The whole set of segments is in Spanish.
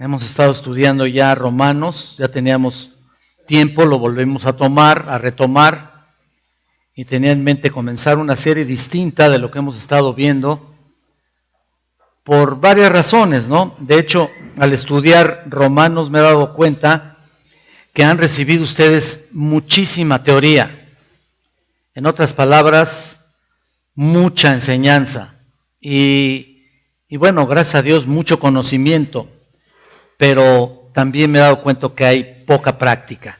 Hemos estado estudiando ya Romanos, ya teníamos tiempo, lo volvemos a tomar, a retomar, y tenía en mente comenzar una serie distinta de lo que hemos estado viendo, por varias razones, ¿no? De hecho, al estudiar Romanos me he dado cuenta que han recibido ustedes muchísima teoría. En otras palabras, mucha enseñanza. Y bueno, gracias a Dios, mucho conocimiento. Pero también me he dado cuenta que hay poca práctica.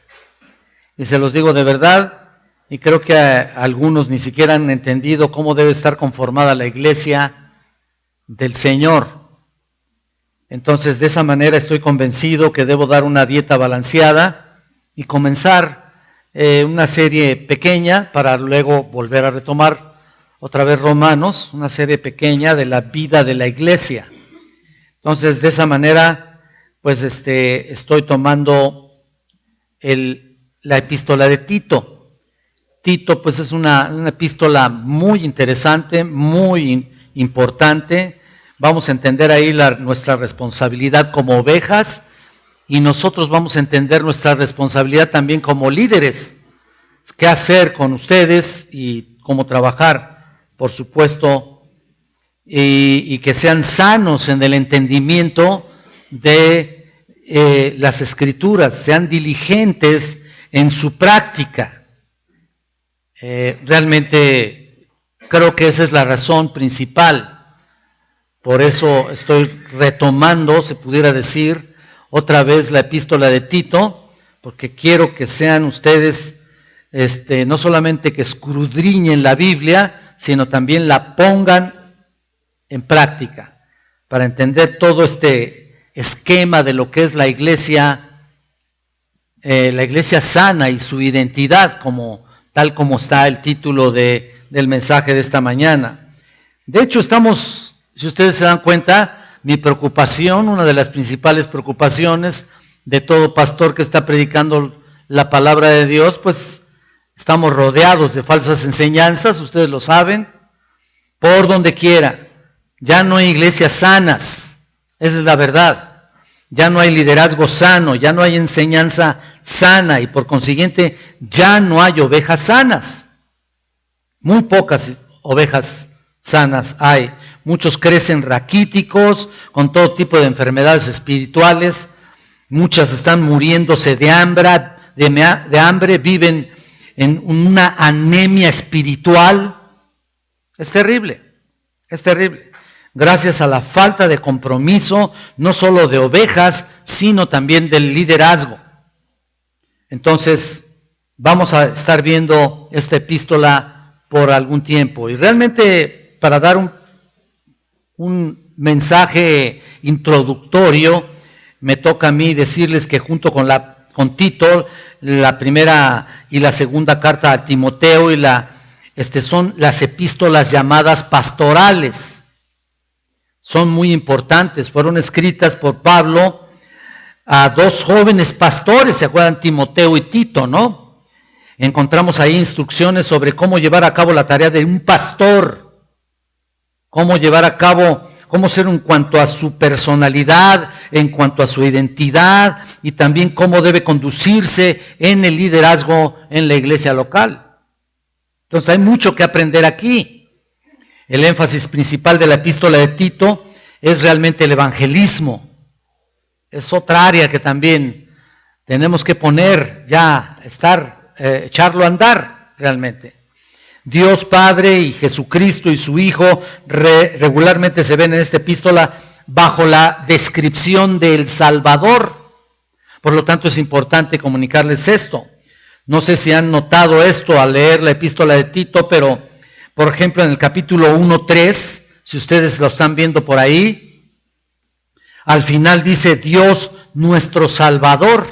Y se los digo de verdad, y creo que algunos ni siquiera han entendido cómo debe estar conformada la iglesia del Señor. Entonces, de esa manera estoy convencido que debo dar una dieta balanceada y comenzar una serie pequeña para luego volver a retomar otra vez Romanos, una serie pequeña de la vida de la iglesia. Entonces, de esa manera, pues estoy tomando la epístola de Tito. Tito, pues es una epístola muy interesante, muy importante. Vamos a entender ahí nuestra responsabilidad como ovejas, y nosotros vamos a entender nuestra responsabilidad también como líderes. ¿Qué hacer con ustedes y cómo trabajar? Por supuesto, y que sean sanos en el entendimiento de las Escrituras, sean diligentes en su práctica. Realmente creo que esa es la razón principal. Por eso estoy retomando, se pudiera decir, otra vez la epístola de Tito, porque quiero que sean ustedes, no solamente que escudriñen la Biblia, sino también la pongan en práctica, para entender todo este esquema de lo que es la iglesia sana y su identidad, tal como está el título del mensaje de esta mañana. De hecho, si ustedes se dan cuenta, mi preocupación, una de las principales preocupaciones de todo pastor que está predicando la palabra de Dios, pues estamos rodeados de falsas enseñanzas, ustedes lo saben, por donde quiera. Ya no hay iglesias sanas, esa es la verdad. Ya no hay liderazgo sano, ya no hay enseñanza sana, y por consiguiente ya no hay ovejas sanas. Muy pocas ovejas sanas hay. Muchos crecen raquíticos, con todo tipo de enfermedades espirituales. Muchas están muriéndose de hambre, viven en una anemia espiritual. Es terrible, es terrible. Gracias a la falta de compromiso, no solo de ovejas, sino también del liderazgo. Entonces, vamos a estar viendo esta epístola por algún tiempo. Y realmente, para dar un mensaje introductorio, me toca a mí decirles que junto con Tito, la primera y la segunda carta a Timoteo son las epístolas llamadas pastorales. Son muy importantes, fueron escritas por Pablo a dos jóvenes pastores, ¿se acuerdan? Timoteo y Tito, ¿no? Encontramos ahí instrucciones sobre cómo llevar a cabo la tarea de un pastor, cómo ser en cuanto a su personalidad, en cuanto a su identidad, y también cómo debe conducirse en el liderazgo en la iglesia local. Entonces hay mucho que aprender aquí. El énfasis principal de la epístola de Tito es realmente el evangelismo. Es otra área que también tenemos que poner echarlo a andar realmente. Dios Padre y Jesucristo y su Hijo regularmente se ven en esta epístola bajo la descripción del Salvador. Por lo tanto, es importante comunicarles esto. No sé si han notado esto al leer la epístola de Tito, pero por ejemplo, en el capítulo 1:3, si ustedes lo están viendo por ahí, al final dice Dios nuestro Salvador.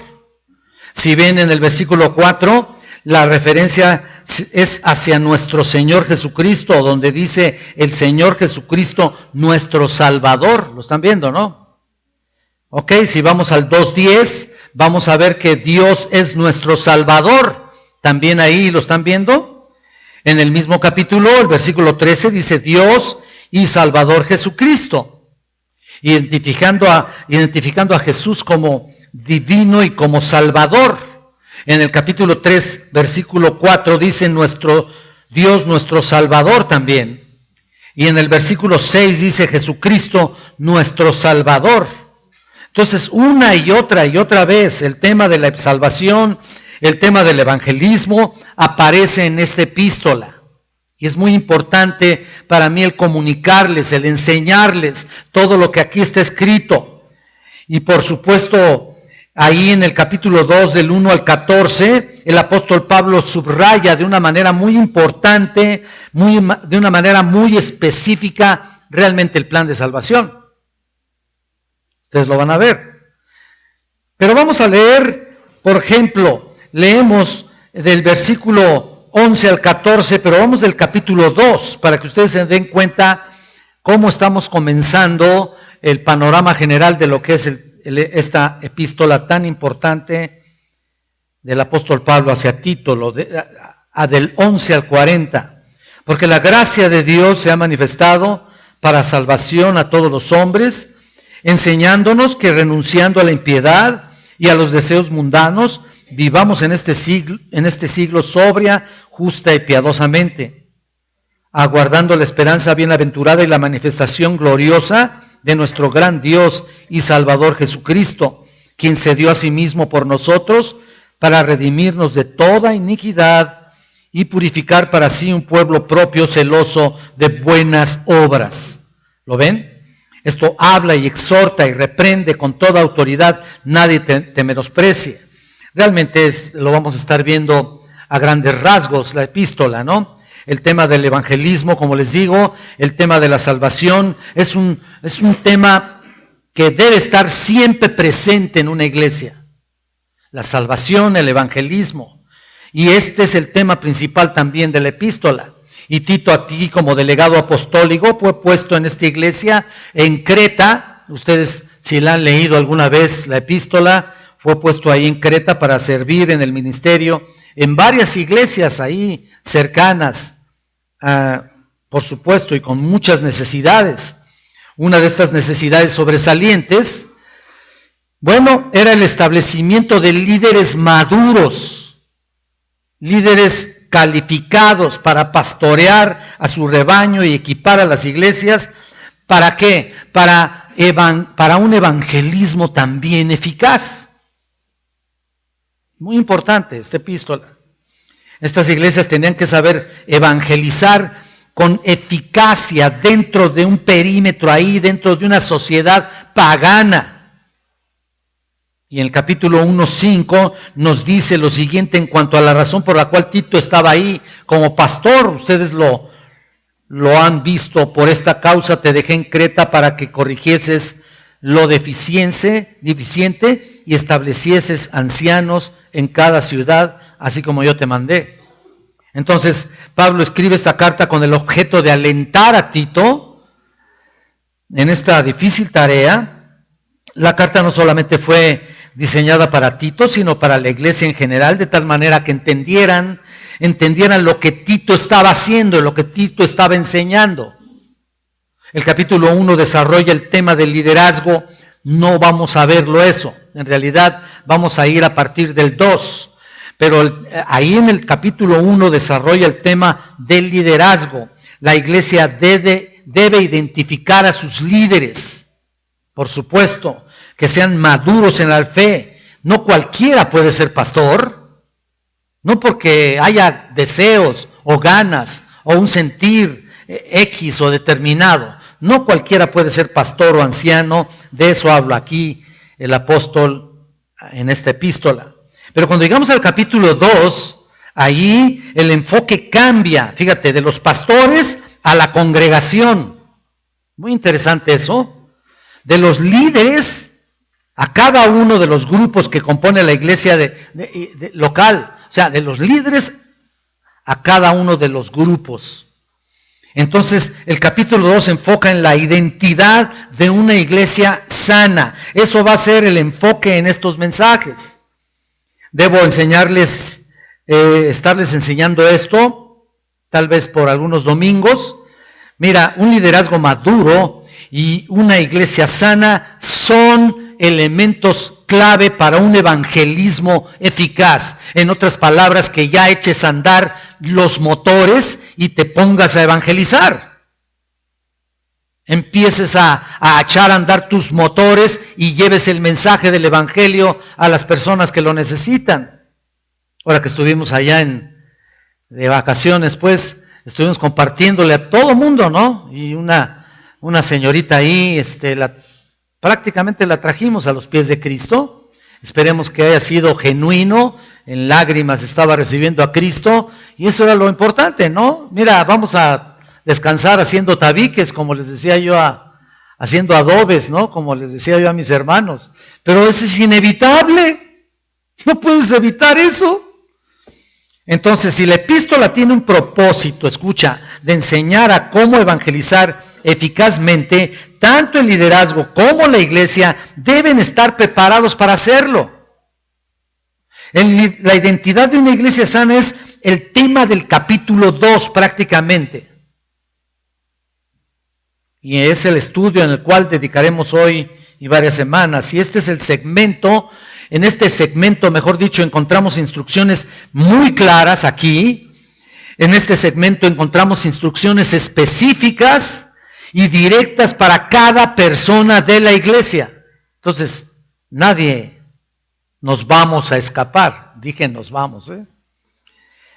Si ven en el versículo 4, la referencia es hacia nuestro Señor Jesucristo, donde dice el Señor Jesucristo nuestro Salvador. ¿Lo están viendo, no? Ok, si vamos al 2:10, vamos a ver que Dios es nuestro Salvador. También ahí lo están viendo. En el mismo capítulo, el versículo 13 dice Dios y Salvador Jesucristo. identificando a Jesús como divino y como Salvador. En el capítulo 3, versículo 4 dice nuestro Dios, nuestro Salvador también. Y en el versículo 6 dice Jesucristo, nuestro Salvador. Entonces, una y otra vez, el tema de la salvación, el tema del evangelismo aparece en esta epístola. Y es muy importante para mí el comunicarles, el enseñarles todo lo que aquí está escrito. Y por supuesto, ahí en el capítulo 2, del 1 al 14, el apóstol Pablo subraya de una manera muy importante, de una manera muy específica, realmente el plan de salvación. Ustedes lo van a ver. Pero vamos a leer, por ejemplo, leemos del versículo 11 al 14, pero vamos del capítulo 2, para que ustedes se den cuenta cómo estamos comenzando el panorama general de lo que es esta epístola tan importante del apóstol Pablo hacia Tito, del 11 al 40. Porque la gracia de Dios se ha manifestado para salvación a todos los hombres, enseñándonos que renunciando a la impiedad y a los deseos mundanos, vivamos en este siglo sobria, justa y piadosamente, aguardando la esperanza bienaventurada y la manifestación gloriosa de nuestro gran Dios y Salvador Jesucristo, quien se dio a sí mismo por nosotros para redimirnos de toda iniquidad y purificar para sí un pueblo propio celoso de buenas obras. ¿Lo ven? Esto habla y exhorta y reprende con toda autoridad, nadie te menosprecie. Realmente lo vamos a estar viendo a grandes rasgos la epístola, ¿no? El tema del evangelismo, como les digo, el tema de la salvación, es un tema que debe estar siempre presente en una iglesia. La salvación, el evangelismo. Y este es el tema principal también de la epístola. Y Tito, a ti como delegado apostólico, fue puesto en esta iglesia en Creta. Ustedes, si la han leído alguna vez la epístola, fue puesto ahí en Creta para servir en el ministerio, en varias iglesias ahí cercanas, por supuesto, y con muchas necesidades. Una de estas necesidades sobresalientes, bueno, era el establecimiento de líderes maduros, líderes calificados para pastorear a su rebaño y equipar a las iglesias. ¿Para qué? Para un evangelismo también eficaz. Muy importante esta epístola. Estas iglesias tenían que saber evangelizar con eficacia dentro de un perímetro ahí, dentro de una sociedad pagana. Y en el capítulo 1:5 nos dice lo siguiente en cuanto a la razón por la cual Tito estaba ahí como pastor. Ustedes lo han visto. Por esta causa te dejé en Creta para que corrigieses lo deficiente y establecieses ancianos en cada ciudad, así como yo te mandé. Entonces, Pablo escribe esta carta con el objeto de alentar a Tito en esta difícil tarea. La carta no solamente fue diseñada para Tito, sino para la iglesia en general, de tal manera que entendieran lo que Tito estaba haciendo, lo que Tito estaba enseñando. El capítulo 1 desarrolla el tema del liderazgo. No vamos a verlo eso. En realidad vamos a ir a partir del 2. Pero ahí en el capítulo 1 desarrolla el tema del liderazgo. La iglesia debe identificar a sus líderes. Por supuesto, que sean maduros en la fe. No cualquiera puede ser pastor. No porque haya deseos o ganas o un sentir X o determinado. No cualquiera puede ser pastor o anciano. De eso habla aquí el apóstol en esta epístola. Pero cuando llegamos al capítulo 2, ahí el enfoque cambia, fíjate, de los pastores a la congregación. Muy interesante eso. De los líderes a cada uno de los grupos que compone la iglesia local. O sea, de los líderes a cada uno de los grupos. Entonces, el capítulo 2 se enfoca en la identidad de una iglesia sana. Eso va a ser el enfoque en estos mensajes. Debo estarles enseñando esto, tal vez por algunos domingos. Mira, un liderazgo maduro y una iglesia sana son elementos clave para un evangelismo eficaz. En otras palabras, que ya eches a andar los motores y te pongas a evangelizar. Empieces a echar a andar tus motores y lleves el mensaje del evangelio a las personas que lo necesitan. Ahora que estuvimos allá de vacaciones, pues, estuvimos compartiéndole a todo mundo, ¿no? Y una señorita ahí, prácticamente la trajimos a los pies de Cristo. Esperemos que haya sido genuino, en lágrimas estaba recibiendo a Cristo, y eso era lo importante, ¿no? Mira, vamos a descansar haciendo tabiques, como les decía yo, haciendo adobes, ¿no? Como les decía yo a mis hermanos. Pero eso es inevitable, no puedes evitar eso. Entonces, si la epístola tiene un propósito, escucha, de enseñar a cómo evangelizar eficazmente, tanto el liderazgo como la iglesia deben estar preparados para hacerlo. La identidad de una iglesia sana es el tema del capítulo 2 prácticamente. Y es el estudio en el cual dedicaremos hoy y varias semanas. Y este es el segmento. En este segmento, mejor dicho, encontramos instrucciones muy claras aquí. En este segmento encontramos instrucciones específicas y directas para cada persona de la iglesia. Entonces, nadie nos vamos a escapar. Dije nos vamos,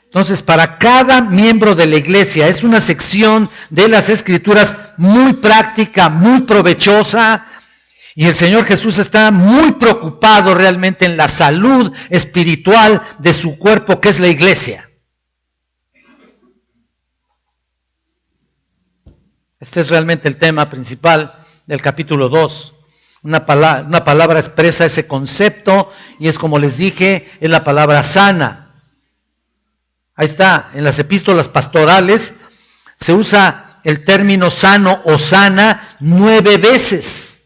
Entonces, para cada miembro de la iglesia es una sección de las Escrituras muy práctica, muy provechosa. Y el Señor Jesús está muy preocupado realmente en la salud espiritual de su cuerpo, que es la iglesia. Este es realmente el tema principal del capítulo 2. Una palabra expresa ese concepto y es, como les dije, es la palabra sana. Ahí está, en las epístolas pastorales se usa el término sano o sana 9 veces.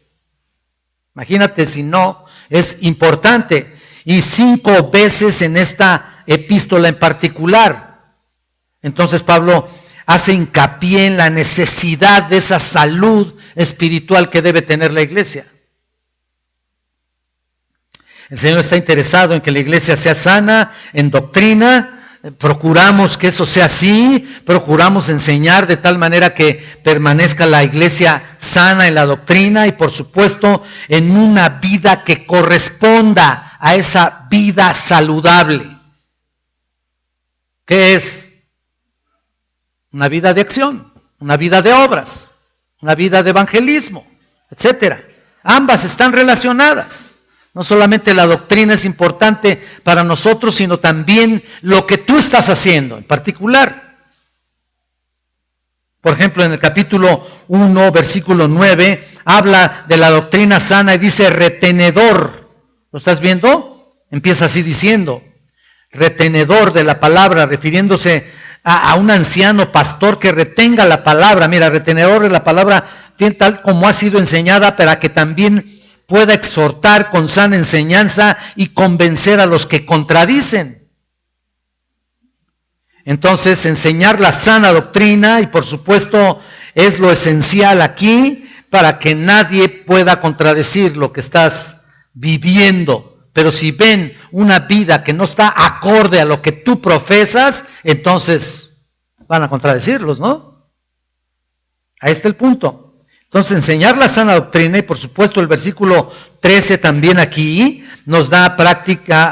Imagínate si no, es importante. Y 5 veces en esta epístola en particular. Entonces Pablo hace hincapié en la necesidad de esa salud espiritual que debe tener la iglesia. El Señor está interesado en que la iglesia sea sana en doctrina. Procuramos que eso sea así, procuramos enseñar de tal manera que permanezca la iglesia sana en la doctrina y, por supuesto, en una vida que corresponda a esa vida saludable. ¿Qué es? Una vida de acción, una vida de obras, una vida de evangelismo, etcétera. Ambas están relacionadas. No solamente la doctrina es importante para nosotros, sino también lo que tú estás haciendo en particular. Por ejemplo, en el capítulo 1, versículo 9, habla de la doctrina sana y dice retenedor. ¿Lo estás viendo? Empieza así diciendo, retenedor de la palabra, refiriéndose a un anciano pastor que retenga la palabra. Mira, retenedor de la palabra, tal como ha sido enseñada, para que también pueda exhortar con sana enseñanza y convencer a los que contradicen. Entonces, enseñar la sana doctrina, y por supuesto es lo esencial aquí, para que nadie pueda contradecir lo que estás viviendo. Pero si ven una vida que no está acorde a lo que tú profesas, entonces van a contradecirlos, ¿no? Ahí está el punto. Entonces, enseñar la sana doctrina, y por supuesto el versículo 13 también aquí nos da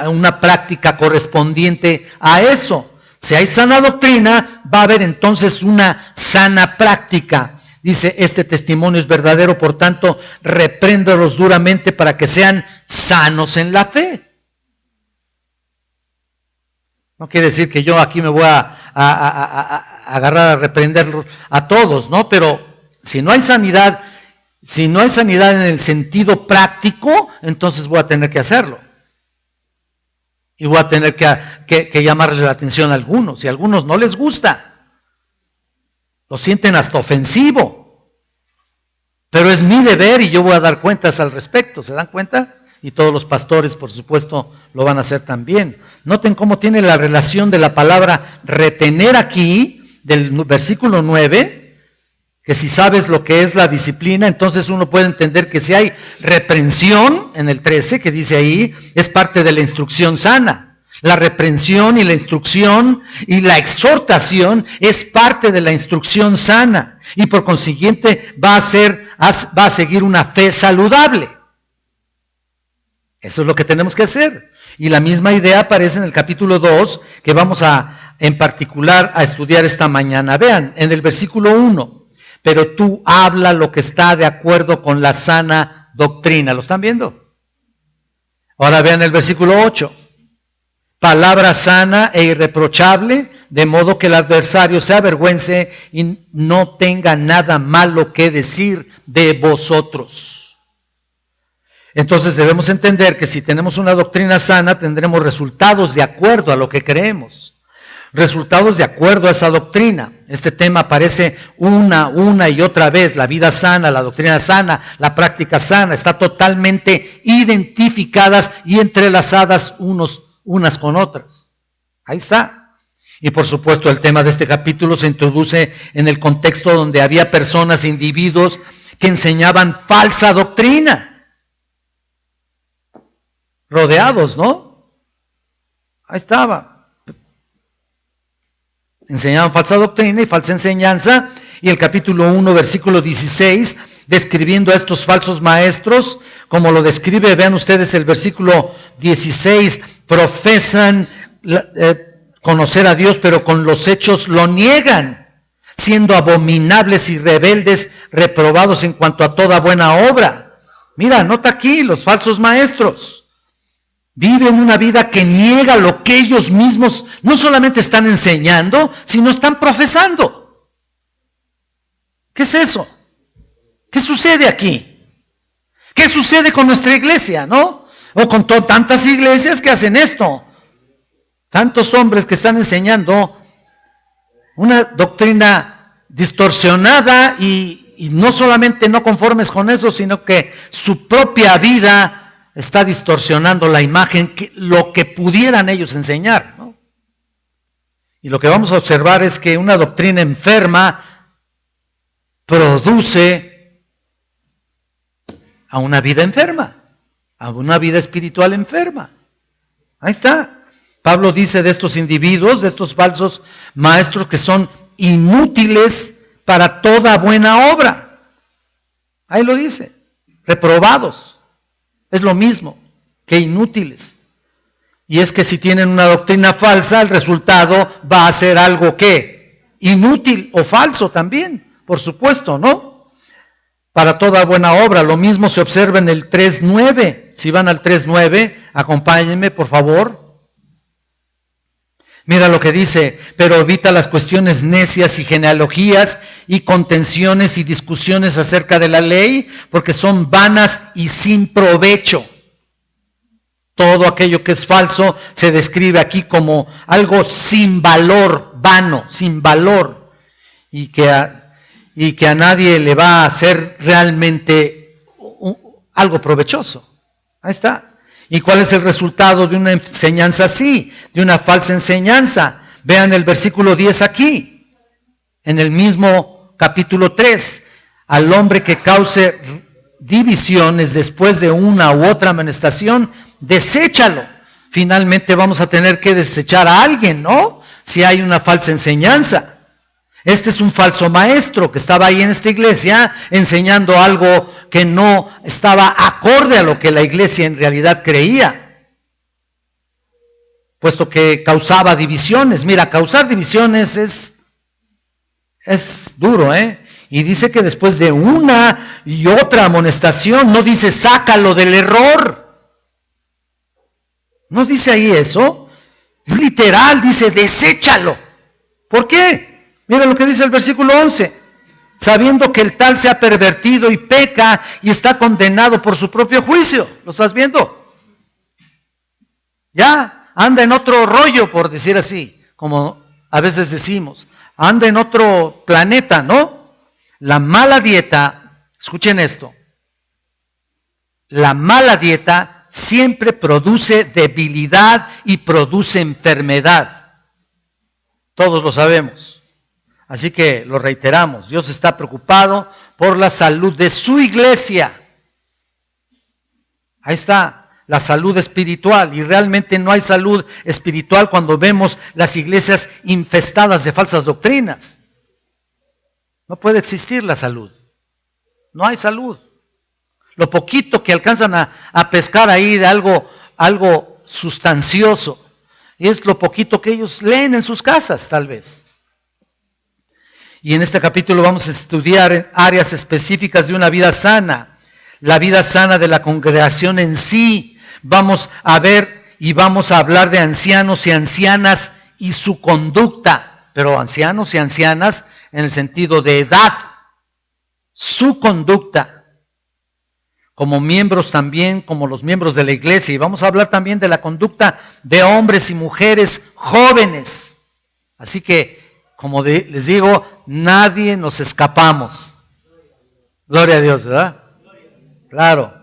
una práctica correspondiente a eso. Si hay sana doctrina, va a haber entonces una sana práctica. Dice, este testimonio es verdadero, por tanto, repréndelos duramente para que sean sanos en la fe. No quiere decir que yo aquí me voy a agarrar a reprender a todos, ¿no? Pero si no hay sanidad en el sentido práctico, entonces voy a tener que hacerlo. Y voy a tener que llamarle la atención a algunos. Y a algunos no les gusta. Lo sienten hasta ofensivo. Pero es mi deber y yo voy a dar cuentas al respecto. ¿Se dan cuenta? Y todos los pastores, por supuesto, lo van a hacer también. Noten cómo tiene la relación de la palabra retener aquí, del versículo 9, que si sabes lo que es la disciplina, entonces uno puede entender que si hay reprensión, en el 13 que dice ahí, es parte de la instrucción sana. La reprensión y la instrucción y la exhortación es parte de la instrucción sana y por consiguiente va a seguir una fe saludable. Eso es lo que tenemos que hacer. Y la misma idea aparece en el capítulo 2 que vamos en particular a estudiar esta mañana. Vean, en el versículo 1, pero tú habla lo que está de acuerdo con la sana doctrina. ¿Lo están viendo? Ahora vean el versículo 8. Palabra sana e irreprochable, de modo que el adversario se avergüence y no tenga nada malo que decir de vosotros. Entonces debemos entender que si tenemos una doctrina sana, tendremos resultados de acuerdo a lo que creemos. Resultados de acuerdo a esa doctrina. Este tema aparece una y otra vez. La vida sana, la doctrina sana, la práctica sana, está totalmente identificadas y entrelazadas unas con otras. Ahí está. Y por supuesto el tema de este capítulo se introduce en el contexto donde había personas, individuos que enseñaban falsa doctrina. Rodeados, ¿no? Ahí estaba. Enseñaban falsa doctrina y falsa enseñanza. Y el capítulo 1, versículo 16, describiendo a estos falsos maestros, como lo describe, vean ustedes el versículo 16, profesan conocer a Dios, pero con los hechos lo niegan, siendo abominables y rebeldes, reprobados en cuanto a toda buena obra. Mira, nota aquí, los falsos maestros viven una vida que niega lo que ellos mismos no solamente están enseñando, sino están profesando. ¿Qué es eso? ¿Qué sucede aquí? ¿Qué sucede con nuestra iglesia, no? O con tantas iglesias que hacen esto. Tantos hombres que están enseñando una doctrina distorsionada y no solamente no conformes con eso, sino que su propia vida está distorsionando la imagen, lo que pudieran ellos enseñar, ¿no? Y lo que vamos a observar es que una doctrina enferma produce a una vida enferma, a una vida espiritual enferma. Ahí está. Pablo dice de estos individuos, de estos falsos maestros que son inútiles para toda buena obra. Ahí lo dice, reprobados. Es lo mismo que inútiles. Y es que si tienen una doctrina falsa, el resultado va a ser algo que inútil o falso también, por supuesto, ¿no? Para toda buena obra. Lo mismo se observa en el 3.9. Si van al 3.9, acompáñenme, por favor. Mira lo que dice, pero evita las cuestiones necias y genealogías y contenciones y discusiones acerca de la ley, porque son vanas y sin provecho. Todo aquello que es falso se describe aquí como algo sin valor, vano, sin valor, y que a nadie le va a hacer realmente algo provechoso. Ahí está. ¿Y cuál es el resultado de una enseñanza así? De una falsa enseñanza. Vean el versículo 10 aquí, en el mismo capítulo 3. Al hombre que cause divisiones después de una u otra amonestación, deséchalo. Finalmente vamos a tener que desechar a alguien, ¿no? Si hay una falsa enseñanza. Este es un falso maestro que estaba ahí en esta iglesia enseñando algo que no estaba acorde a lo que la iglesia en realidad creía, puesto que causaba divisiones. Mira, causar divisiones es duro, ¿eh? Y dice que después de una y otra amonestación, no dice sácalo del error. No dice ahí eso. Es literal, dice deséchalo. ¿Por qué? Mira lo que dice el versículo 11. Sabiendo que el tal se ha pervertido y peca y está condenado por su propio juicio. ¿Lo estás viendo? Ya anda en otro rollo, por decir así, como a veces decimos. Anda en otro planeta, ¿no? La mala dieta, escuchen esto, la mala dieta siempre produce debilidad y produce enfermedad. Todos lo sabemos. Así que lo reiteramos, Dios está preocupado por la salud de su iglesia. Ahí está, la salud espiritual. Y realmente no hay salud espiritual cuando vemos las iglesias infestadas de falsas doctrinas. No puede existir la salud. No hay salud. Lo poquito que alcanzan a pescar ahí de algo sustancioso, y es lo poquito que ellos leen en sus casas, tal vez. Y en este capítulo vamos a estudiar áreas específicas de una vida sana, la vida sana de la congregación en sí. Vamos a ver y vamos a hablar de ancianos y ancianas y su conducta, pero ancianos y ancianas en el sentido de edad, su conducta, como miembros también, como los miembros de la iglesia. Y vamos a hablar también de la conducta de hombres y mujeres jóvenes. Así que, como les digo, nadie nos escapamos. Gloria a Dios, ¿verdad? Claro.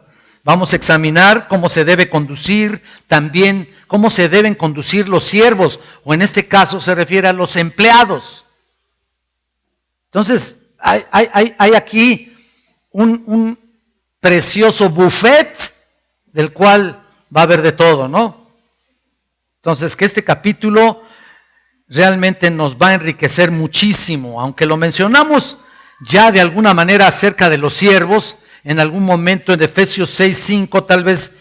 Vamos a examinar cómo se debe conducir, también cómo se deben conducir los siervos, o en este caso se refiere a los empleados. Entonces, hay aquí un precioso buffet del cual va a haber de todo, ¿no? Entonces, que este capítulo realmente nos va a enriquecer muchísimo, aunque lo mencionamos ya de alguna manera acerca de los siervos, en algún momento en Efesios 6:5, tal vez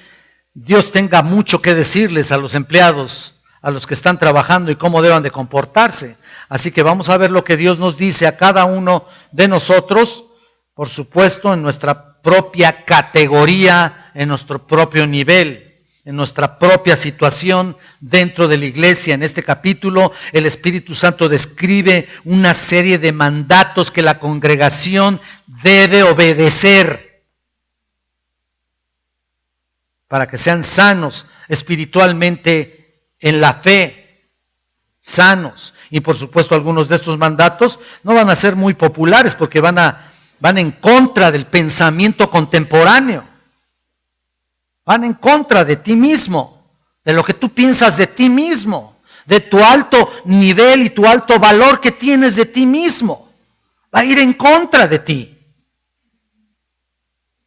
Dios tenga mucho que decirles a los empleados, a los que están trabajando y cómo deban de comportarse. Así que vamos a ver lo que Dios nos dice a cada uno de nosotros, por supuesto, en nuestra propia categoría, en nuestro propio nivel, en nuestra propia situación dentro de la iglesia. En este capítulo, el Espíritu Santo describe una serie de mandatos que la congregación debe obedecer para que sean sanos espiritualmente en la fe, sanos. Y por supuesto, algunos de estos mandatos no van a ser muy populares porque van en contra del pensamiento contemporáneo. Van en contra de ti mismo, de lo que tú piensas de ti mismo, de tu alto nivel y tu alto valor que tienes de ti mismo. Va a ir en contra de ti.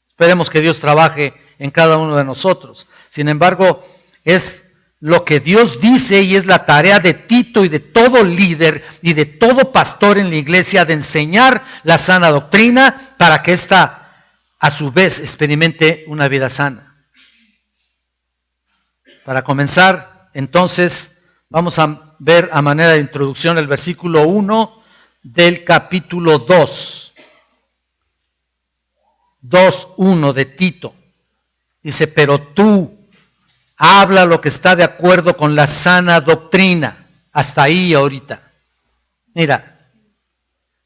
Esperemos que Dios trabaje en cada uno de nosotros. Sin embargo, es lo que Dios dice y es la tarea de Tito y de todo líder y de todo pastor en la iglesia de enseñar la sana doctrina para que ésta a su vez experimente una vida sana. Para comenzar, entonces, vamos a ver a manera de introducción el versículo 1 del capítulo 2. 2:1 de Tito. Dice, pero tú habla lo que está de acuerdo con la sana doctrina. Hasta ahí ahorita. Mira,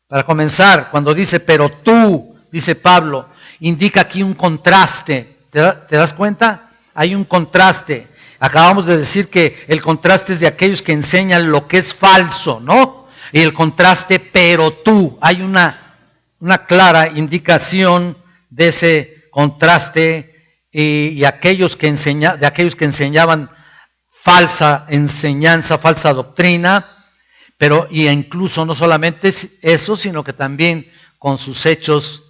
para comenzar, cuando dice, pero tú, dice Pablo, indica aquí un contraste. ¿Te das cuenta? Hay un contraste. Acabamos de decir que el contraste es de aquellos que enseñan lo que es falso, ¿no? Y el contraste, pero tú. Hay una clara indicación de ese contraste y aquellos que enseñaban falsa enseñanza, falsa doctrina, pero y incluso no solamente eso, sino que también con sus hechos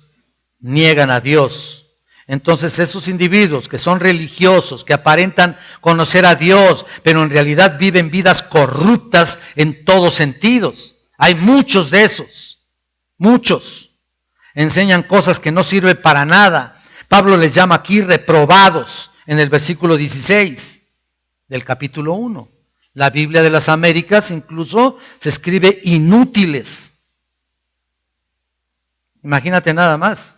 niegan a Dios. Entonces esos individuos que son religiosos, que aparentan conocer a Dios, pero en realidad viven vidas corruptas en todos sentidos. Hay muchos de esos, muchos. Enseñan cosas que no sirven para nada. Pablo les llama aquí reprobados en el versículo 16 del capítulo 1. La Biblia de las Américas incluso se escribe inútiles. Imagínate nada más.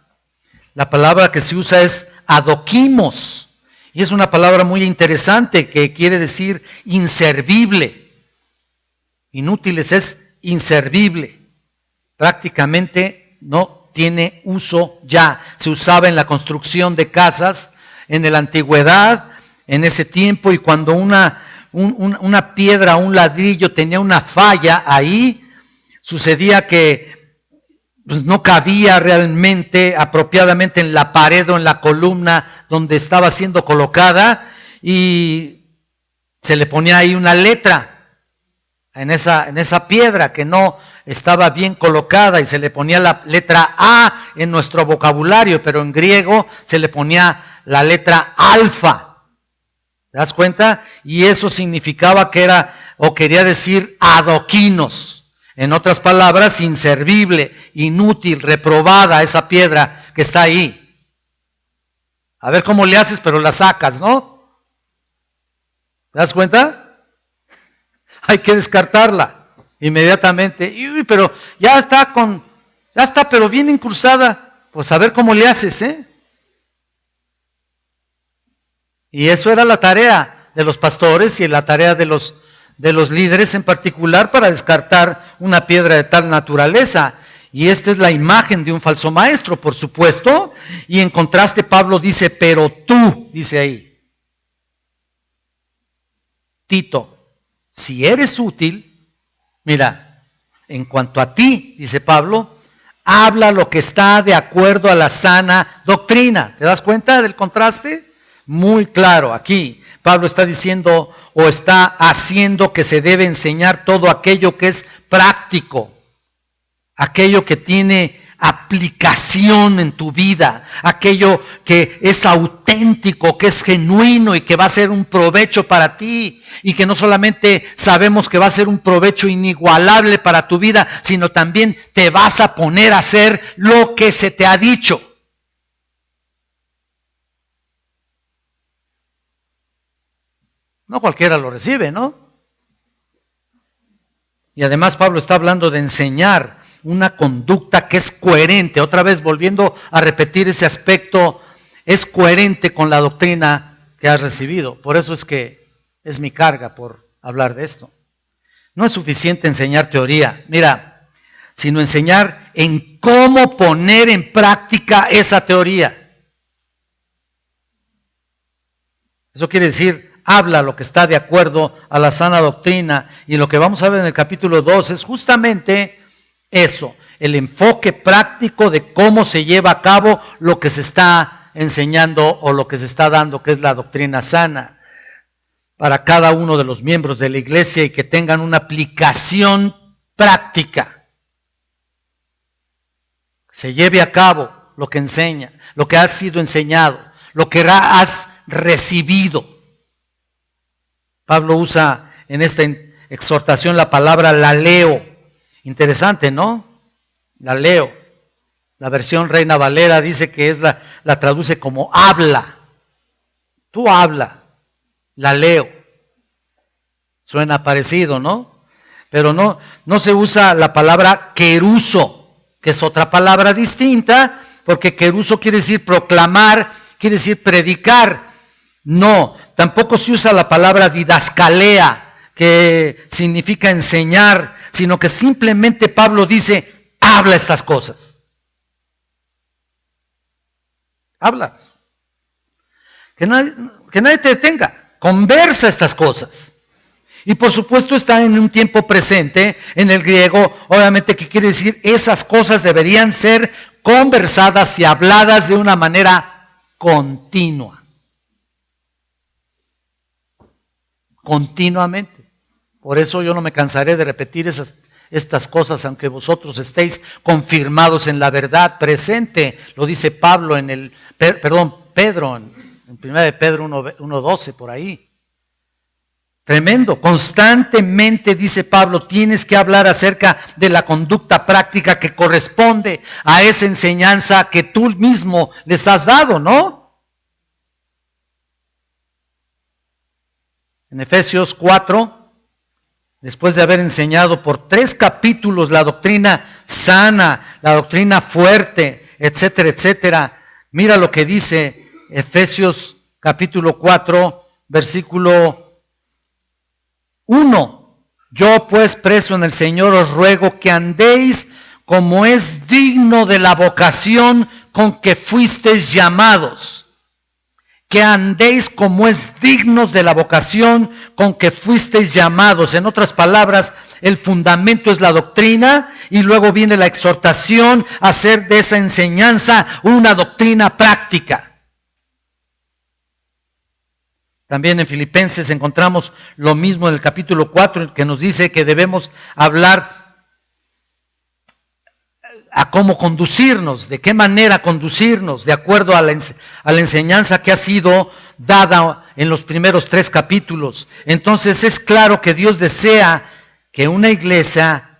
La palabra que se usa es adoquimos, y es una palabra muy interesante que quiere decir inservible. Inútiles es inservible. Prácticamente no tiene uso ya. Se usaba en la construcción de casas en la antigüedad, en ese tiempo, y cuando una piedra o un ladrillo tenía una falla ahí, sucedía que pues no cabía realmente apropiadamente en la pared o en la columna donde estaba siendo colocada, y se le ponía ahí una letra en esa piedra que no estaba bien colocada y se le ponía la letra A en nuestro vocabulario, pero en griego se le ponía la letra alfa. ¿Te das cuenta? Y eso significaba que era, o quería decir, adoquinos. En otras palabras, inservible, inútil, reprobada esa piedra que está ahí. A ver cómo le haces, pero la sacas, ¿no? ¿Te das cuenta? Hay que descartarla inmediatamente. Pero ya está pero bien incrustada. Pues a ver cómo le haces, ¿eh? Y eso era la tarea de los pastores y la tarea de los líderes en particular para descartar una piedra de tal naturaleza. Y esta es la imagen de un falso maestro, por supuesto. Y en contraste Pablo dice, pero tú, dice ahí, Tito, si eres útil, mira, en cuanto a ti, dice Pablo, habla lo que está de acuerdo a la sana doctrina. ¿Te das cuenta del contraste? Muy claro, aquí Pablo está diciendo o está haciendo que se debe enseñar todo aquello que es práctico, aquello que tiene aplicación en tu vida, aquello que es auténtico, que es genuino y que va a ser un provecho para ti, y que no solamente sabemos que va a ser un provecho inigualable para tu vida, sino también te vas a poner a hacer lo que se te ha dicho. No cualquiera lo recibe, ¿no? Y además Pablo está hablando de enseñar una conducta que es coherente. Otra vez volviendo a repetir ese aspecto, es coherente con la doctrina que has recibido. Por eso es que es mi carga por hablar de esto. No es suficiente enseñar teoría, mira, sino enseñar en cómo poner en práctica esa teoría. Eso quiere decir, habla lo que está de acuerdo a la sana doctrina, y lo que vamos a ver en el capítulo 2 es justamente eso, el enfoque práctico de cómo se lleva a cabo lo que se está enseñando o lo que se está dando, que es la doctrina sana, para cada uno de los miembros de la iglesia, y que tengan una aplicación práctica. Se lleve a cabo lo que enseña, lo que ha sido enseñado, lo que has recibido. Pablo usa en esta exhortación la palabra laleo. Interesante, ¿no? Laleo. La versión Reina Valera dice que la traduce como habla. Tú habla. Laleo. Suena parecido, ¿no? Pero no se usa la palabra queruso, que es otra palabra distinta, porque queruso quiere decir proclamar, quiere decir predicar. No, tampoco se usa la palabra didascalea, que significa enseñar, sino que simplemente Pablo dice, habla estas cosas. Hablas. Que nadie te detenga. Conversa estas cosas. Y por supuesto está en un tiempo presente, en el griego, obviamente, que quiere decir esas cosas deberían ser conversadas y habladas de una manera continua. Continuamente. Por eso yo no me cansaré de repetir estas cosas, aunque vosotros estéis confirmados en la verdad presente. Lo dice Pablo Pedro, en 1 de Pedro 1:12, por ahí. Tremendo. Constantemente, dice Pablo, tienes que hablar acerca de la conducta práctica que corresponde a esa enseñanza que tú mismo les has dado, ¿no? En Efesios 4, después de haber enseñado por 3 capítulos la doctrina sana, la doctrina fuerte, etcétera, etcétera, mira lo que dice Efesios capítulo 4, versículo 1. Yo pues, preso en el Señor, os ruego que andéis como es digno de la vocación con que fuisteis llamados. Que andéis como es dignos de la vocación con que fuisteis llamados. En otras palabras, el fundamento es la doctrina, y luego viene la exhortación a hacer de esa enseñanza una doctrina práctica. También en Filipenses encontramos lo mismo en el capítulo 4, que nos dice que debemos hablar a cómo conducirnos, de qué manera conducirnos, de acuerdo a la enseñanza que ha sido dada en los primeros 3 capítulos. Entonces es claro que Dios desea que una iglesia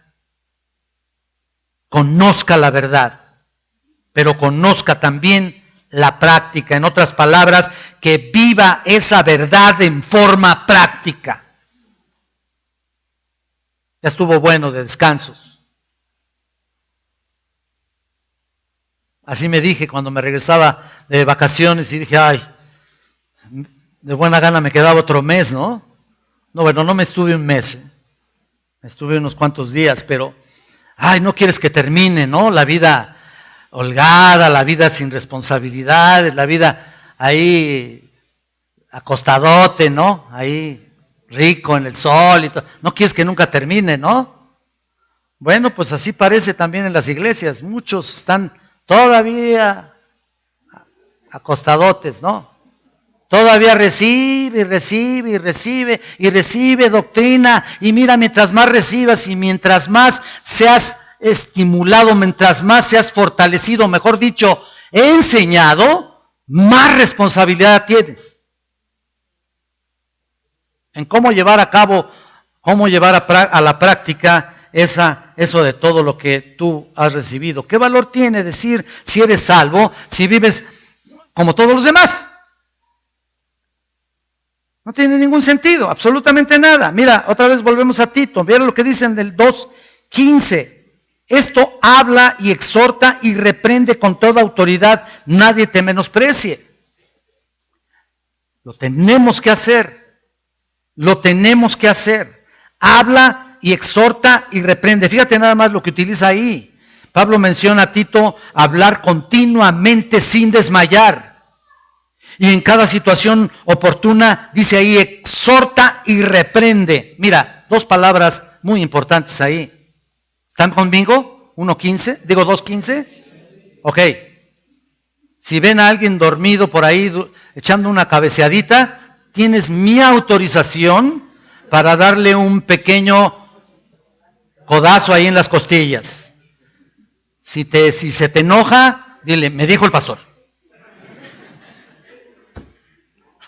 conozca la verdad, pero conozca también la práctica. En otras palabras, que viva esa verdad en forma práctica. Ya estuvo bueno de descansos. Así me dije cuando me regresaba de vacaciones y dije, ay, de buena gana me quedaba otro mes, ¿no? No, bueno, no me estuve un mes, me estuve unos cuantos días, pero, ay, no quieres que termine, ¿no? La vida holgada, la vida sin responsabilidades, la vida ahí acostadote, ¿no? Ahí rico en el sol y todo. No quieres que nunca termine, ¿no? Bueno, pues así parece también en las iglesias. Muchos están todavía acostadotes, ¿no? Todavía recibe doctrina, y mira, mientras más recibas y mientras más seas estimulado, mientras más seas fortalecido, mejor dicho, enseñado, más responsabilidad tienes en cómo llevar a cabo, cómo llevar a la práctica eso de todo lo que tú has recibido. ¿Qué valor tiene decir si eres salvo, si vives como todos los demás? No tiene ningún sentido, absolutamente nada. Mira, otra vez volvemos a Tito, mira lo que dicen del 2:15. Esto habla y exhorta y reprende con toda autoridad, nadie te menosprecie. Lo tenemos que hacer, Habla y exhorta y reprende. Fíjate nada más lo que utiliza ahí. Pablo menciona a Tito hablar continuamente sin desmayar. Y en cada situación oportuna, dice ahí, exhorta y reprende. Mira, 2 palabras muy importantes ahí. ¿Están conmigo? 1:15, digo 2:15. Ok. Si ven a alguien dormido por ahí echando una cabeceadita, tienes mi autorización para darle un pequeño codazo ahí en las costillas. Si se te enoja, dile, me dijo el pastor.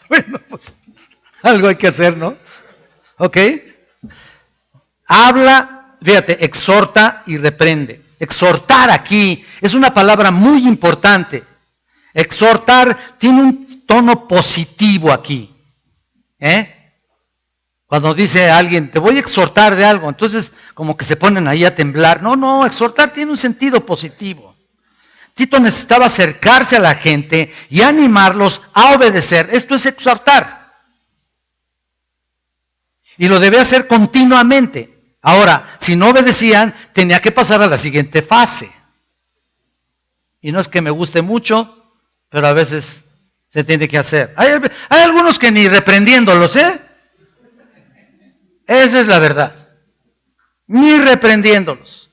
Bueno, pues algo hay que hacer, ¿no? ¿Ok? Habla, fíjate, exhorta y reprende. Exhortar aquí es una palabra muy importante. Exhortar tiene un tono positivo aquí. Cuando dice alguien, te voy a exhortar de algo, entonces como que se ponen ahí a temblar. No, exhortar tiene un sentido positivo. Tito necesitaba acercarse a la gente y animarlos a obedecer. Esto es exhortar. Y lo debe hacer continuamente. Ahora, si no obedecían, tenía que pasar a la siguiente fase. Y no es que me guste mucho, pero a veces se tiene que hacer. Hay algunos que ni reprendiéndolos, Esa es la verdad. Ni reprendiéndolos.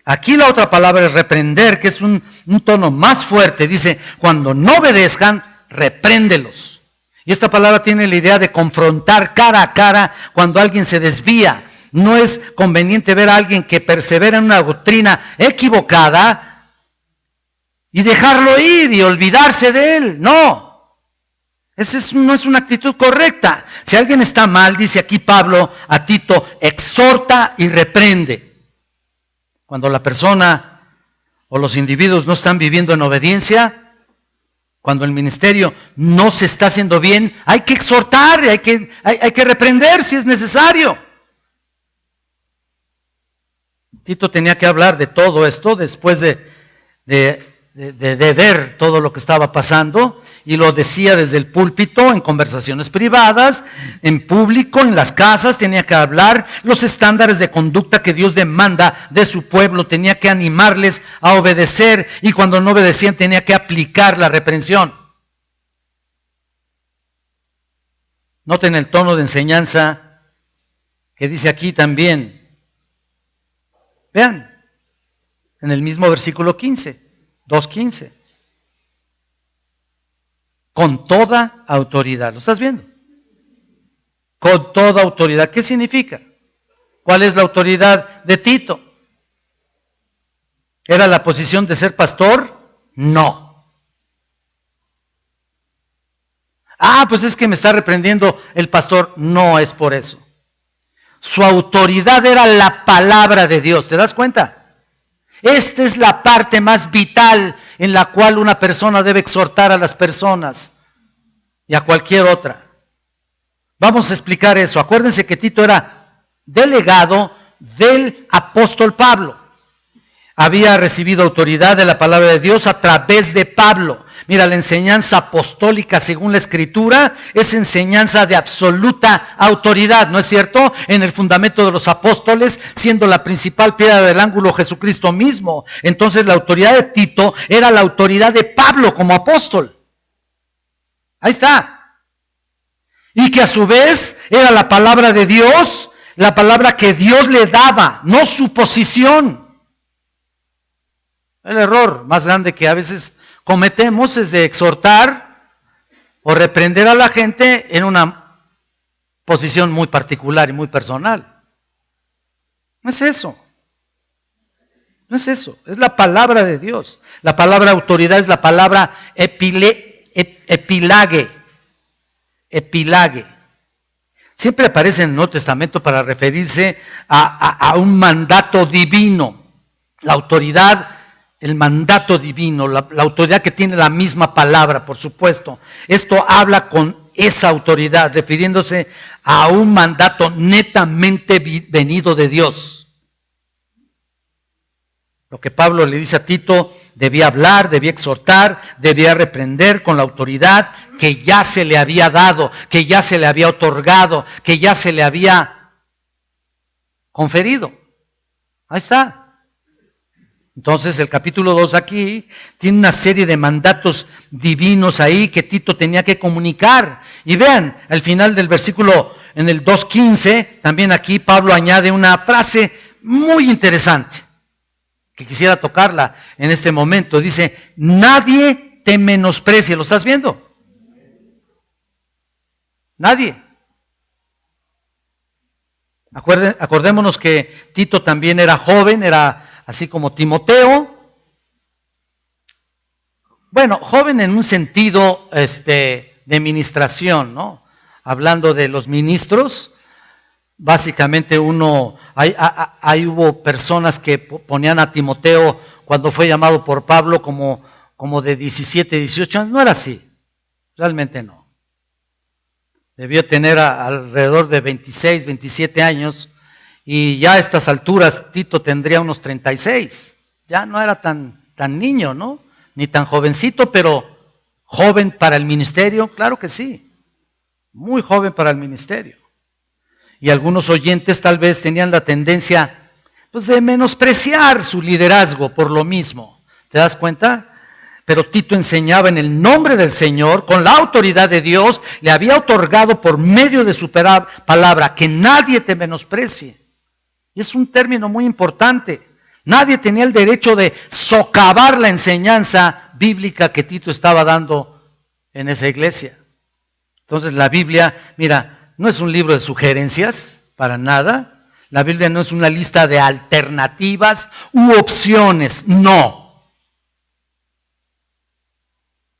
Aquí la otra palabra es reprender, que es un tono más fuerte. Dice, cuando no obedezcan, repréndelos. Y esta palabra tiene la idea de confrontar cara a cara cuando alguien se desvía. No es conveniente ver a alguien que persevera en una doctrina equivocada y dejarlo ir y olvidarse de él. No. Esa no es una actitud correcta. Si alguien está mal, dice aquí Pablo a Tito, exhorta y reprende. Cuando la persona o los individuos no están viviendo en obediencia, cuando el ministerio no se está haciendo bien, hay que exhortar, hay que reprender si es necesario. Tito tenía que hablar de todo esto después de ver todo lo que estaba pasando, y lo decía desde el púlpito, en conversaciones privadas, en público, en las casas. Tenía que hablar los estándares de conducta que Dios demanda de su pueblo, tenía que animarles a obedecer, y cuando no obedecían tenía que aplicar la reprensión. Noten el tono de enseñanza que dice aquí también. Vean, en el mismo versículo 15, 2:15. Con toda autoridad. ¿Lo estás viendo? Con toda autoridad. ¿Qué significa? ¿Cuál es la autoridad de Tito? ¿Era la posición de ser pastor? No. Pues es que me está reprendiendo el pastor. No es por eso. Su autoridad era la palabra de Dios. ¿Te das cuenta? Esta es la parte más vital en la cual una persona debe exhortar a las personas y a cualquier otra. Vamos a explicar eso. Acuérdense que Tito era delegado del apóstol Pablo. Había recibido autoridad de la palabra de Dios a través de Pablo. Mira, la enseñanza apostólica según la Escritura es enseñanza de absoluta autoridad, ¿no es cierto? En el fundamento de los apóstoles, siendo la principal piedra del ángulo Jesucristo mismo. Entonces la autoridad de Tito era la autoridad de Pablo como apóstol. Ahí está. Y que a su vez era la palabra de Dios, la palabra que Dios le daba, no su posición. El error más grande que a veces cometemos es de exhortar o reprender a la gente en una posición muy particular y muy personal. No es eso. No es eso. Es la palabra de Dios. La palabra autoridad es la palabra epilage. Epilage. Siempre aparece en el Nuevo Testamento para referirse a un mandato divino. La autoridad, el mandato divino, la autoridad que tiene la misma palabra, por supuesto. Esto habla con esa autoridad, refiriéndose a un mandato netamente venido de Dios. Lo que Pablo le dice a Tito, debía hablar, debía exhortar, debía reprender con la autoridad que ya se le había dado, que ya se le había otorgado, que ya se le había conferido. Ahí está. Entonces el capítulo 2 aquí tiene una serie de mandatos divinos ahí que Tito tenía que comunicar. Y vean, al final del versículo, en el 2:15, también aquí Pablo añade una frase muy interesante, que quisiera tocarla en este momento. Dice, nadie te menosprecie. ¿Lo estás viendo? Nadie. Acordémonos que Tito también era joven, era así como Timoteo. Bueno, joven en un sentido de ministración, ¿no? Hablando de los ministros, básicamente ahí hubo personas que ponían a Timoteo cuando fue llamado por Pablo como de 17, 18 años. No era así, realmente no. Debió tener alrededor de 26, 27 años. Y ya a estas alturas Tito tendría unos 36. Ya no era tan niño, ¿no? Ni tan jovencito, pero joven para el ministerio, claro que sí. Muy joven para el ministerio. Y algunos oyentes tal vez tenían la tendencia pues, de menospreciar su liderazgo por lo mismo. ¿Te das cuenta? Pero Tito enseñaba en el nombre del Señor, con la autoridad de Dios, le había otorgado por medio de su palabra que nadie te menosprecie. Y es un término muy importante. Nadie tenía el derecho de socavar la enseñanza bíblica que Tito estaba dando en esa iglesia. Entonces la Biblia, mira, no es un libro de sugerencias, para nada. La Biblia no es una lista de alternativas u opciones, no.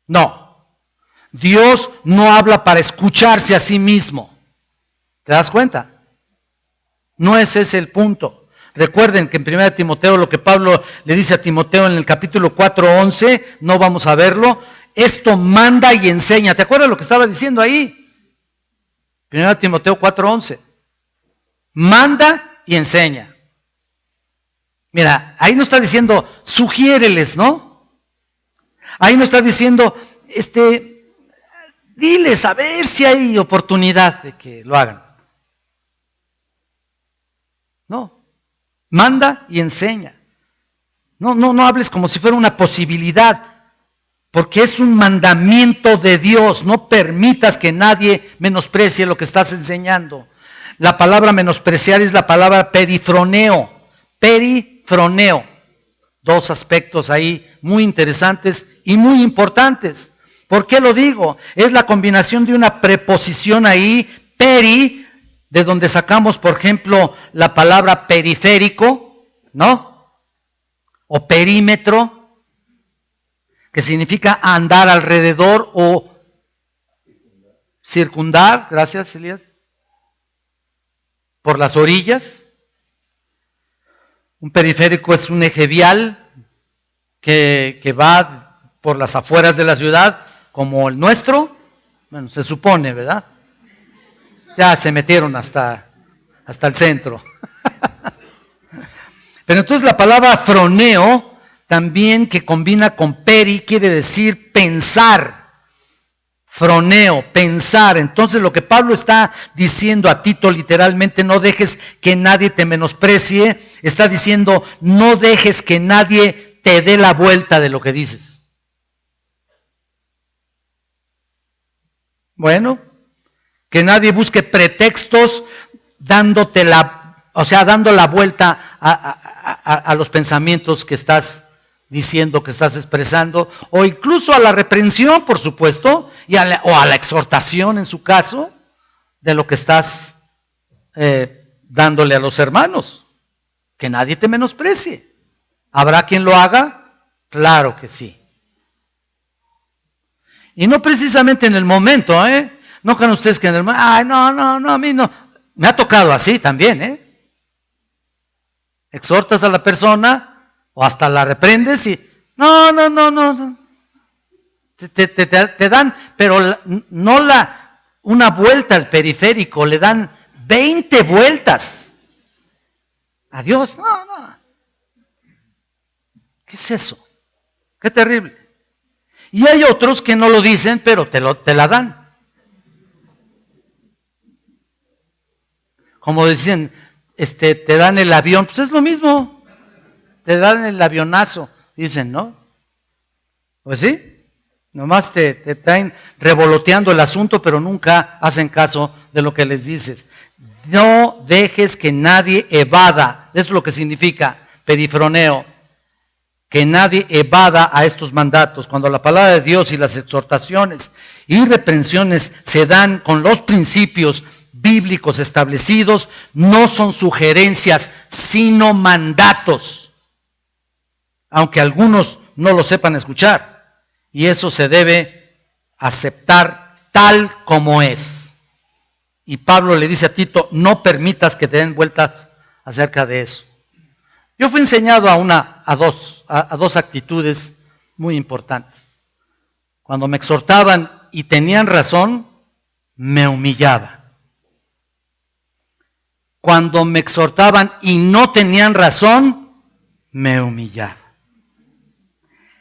No. Dios no habla para escucharse a sí mismo. ¿Te das cuenta? No ese es el punto. Recuerden que en 1 Timoteo, lo que Pablo le dice a Timoteo en el capítulo 4:11, no vamos a verlo, esto manda y enseña. ¿Te acuerdas lo que estaba diciendo ahí? 1 Timoteo 4:11. Manda y enseña. Mira, ahí no está diciendo, sugiéreles, ¿no? Ahí no está diciendo, diles a ver si hay oportunidad de que lo hagan. No, manda y enseña. No hables como si fuera una posibilidad, porque es un mandamiento de Dios. No permitas que nadie menosprecie lo que estás enseñando. La palabra menospreciar es la palabra perifroneo. Perifroneo. Dos aspectos ahí muy interesantes y muy importantes. ¿Por qué lo digo? Es la combinación de una preposición ahí, peri, de donde sacamos, por ejemplo, la palabra periférico, ¿no? o perímetro, que significa andar alrededor o circundar, gracias Elías, por las orillas. Un periférico es un eje vial que va por las afueras de la ciudad, como el nuestro. Bueno, se supone, ¿verdad? Ya se metieron hasta el centro. Pero entonces la palabra froneo, también que combina con peri, quiere decir pensar. Froneo, pensar. Entonces lo que Pablo está diciendo a Tito literalmente, no dejes que nadie te menosprecie, está diciendo, no dejes que nadie te dé la vuelta de lo que dices. Bueno, que nadie busque pretextos dando la vuelta a los pensamientos que estás diciendo, que estás expresando, o incluso a la reprensión, por supuesto, o a la exhortación en su caso, de lo que estás dándole a los hermanos. Que nadie te menosprecie. ¿Habrá quien lo haga? Claro que sí. Y no precisamente en el momento, No crean ustedes que en el momento, no, a mí no. Me ha tocado así también, Exhortas a la persona o hasta la reprendes y no. Te dan, pero no una vuelta al periférico, le dan 20 vueltas. Adiós, no. ¿Qué es eso? Qué terrible. Y hay otros que no lo dicen, pero te la dan. Como dicen, te dan el avión, pues es lo mismo. Te dan el avionazo, dicen, ¿no? Pues sí, nomás te traen revoloteando el asunto, pero nunca hacen caso de lo que les dices. No dejes que nadie evada, eso es lo que significa perifroneo, que nadie evada a estos mandatos. Cuando la palabra de Dios y las exhortaciones y reprensiones se dan con los principios bíblicos establecidos, no son sugerencias, sino mandatos, aunque algunos no lo sepan escuchar, y eso se debe aceptar tal como es. Y Pablo le dice a Tito, no permitas que te den vueltas acerca de eso. Yo fui enseñado a dos actitudes muy importantes. Cuando me exhortaban y tenían razón, me humillaba. Cuando me exhortaban y no tenían razón, me humillaba.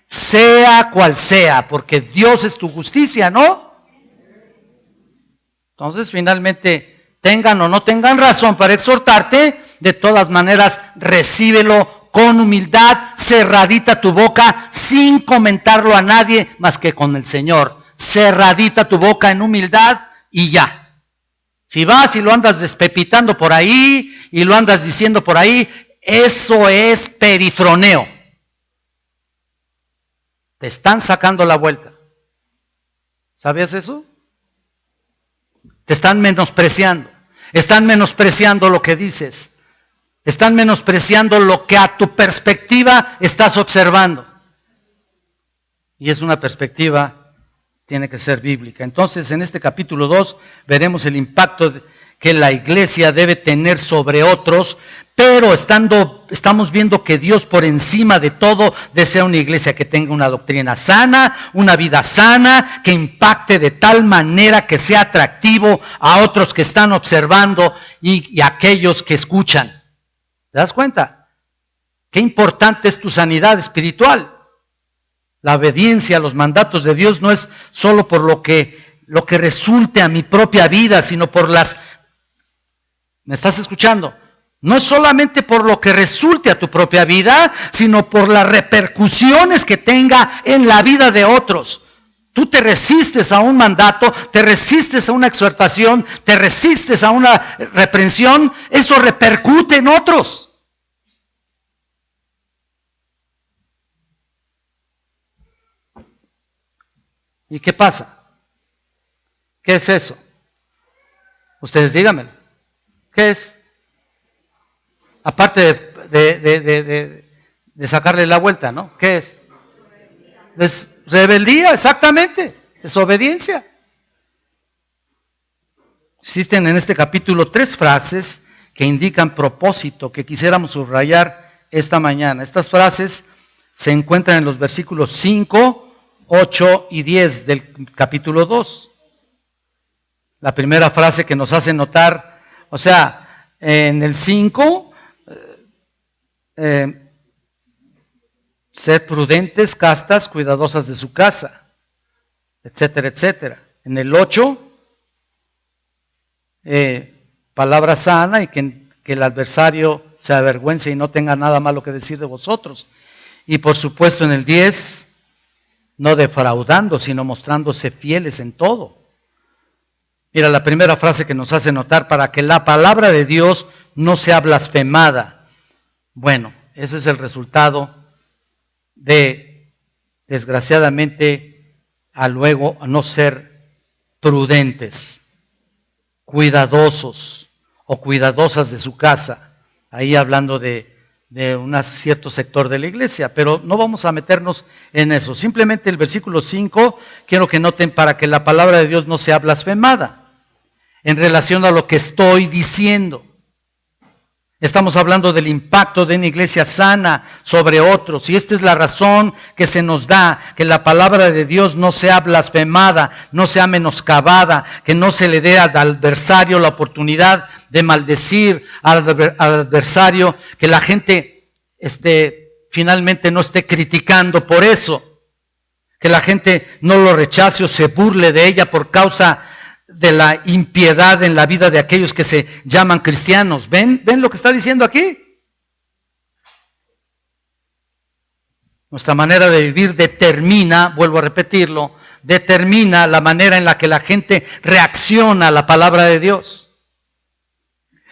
Sea cual sea, porque Dios es tu justicia, ¿no? Entonces, finalmente, tengan o no tengan razón para exhortarte, de todas maneras, recíbelo con humildad, cerradita tu boca, sin comentarlo a nadie más que con el Señor. Cerradita tu boca en humildad y ya. Si vas y lo andas despepitando por ahí y lo andas diciendo por ahí, eso es perifroneo. Te están sacando la vuelta. ¿Sabías eso? Te están menospreciando. Están menospreciando lo que dices. Están menospreciando lo que a tu perspectiva estás observando. Y es una perspectiva, tiene que ser bíblica. Entonces, en este capítulo 2 veremos el impacto que la iglesia debe tener sobre otros, pero estamos viendo que Dios por encima de todo desea una iglesia que tenga una doctrina sana, una vida sana, que impacte de tal manera que sea atractivo a otros que están observando y a aquellos que escuchan. ¿Te das cuenta? Qué importante es tu sanidad espiritual. La obediencia a los mandatos de Dios no es solo por lo que resulte a mi propia vida, sino por ¿me estás escuchando? No es solamente por lo que resulte a tu propia vida, sino por las repercusiones que tenga en la vida de otros. Tú te resistes a un mandato, te resistes a una exhortación, te resistes a una reprensión, eso repercute en otros. ¿Y qué pasa? ¿Qué es eso? Ustedes díganmelo. ¿Qué es? Aparte de sacarle la vuelta, ¿no? ¿Qué es? Es rebeldía, exactamente, desobediencia. Existen en este capítulo 3 frases que indican propósito que quisiéramos subrayar esta mañana. Estas frases se encuentran en los versículos 5, 8 y 10 del capítulo 2. La primera frase que nos hace notar, o sea, en el 5, sed prudentes, castas, cuidadosas de su casa, etcétera, etcétera. En el 8, palabra sana y que el adversario se avergüence y no tenga nada malo que decir de vosotros. Y por supuesto en el 10, no defraudando, sino mostrándose fieles en todo. Mira, la primera frase que nos hace notar, para que la palabra de Dios no sea blasfemada. Bueno, ese es el resultado de, desgraciadamente, a luego no ser prudentes, cuidadosos o cuidadosas de su casa. Ahí hablando de un cierto sector de la iglesia, pero no vamos a meternos en eso. Simplemente el versículo 5, quiero que noten, para que la palabra de Dios no sea blasfemada, en relación a lo que estoy diciendo. Estamos hablando del impacto de una iglesia sana sobre otros, y esta es la razón que se nos da, que la palabra de Dios no sea blasfemada, no sea menoscabada, que no se le dé al adversario la oportunidad de maldecir al adversario, que la gente finalmente no esté criticando por eso, que la gente no lo rechace o se burle de ella por causa de la impiedad en la vida de aquellos que se llaman cristianos. ¿Ven lo que está diciendo aquí? Nuestra manera de vivir determina, vuelvo a repetirlo, determina la manera en la que la gente reacciona a la palabra de Dios.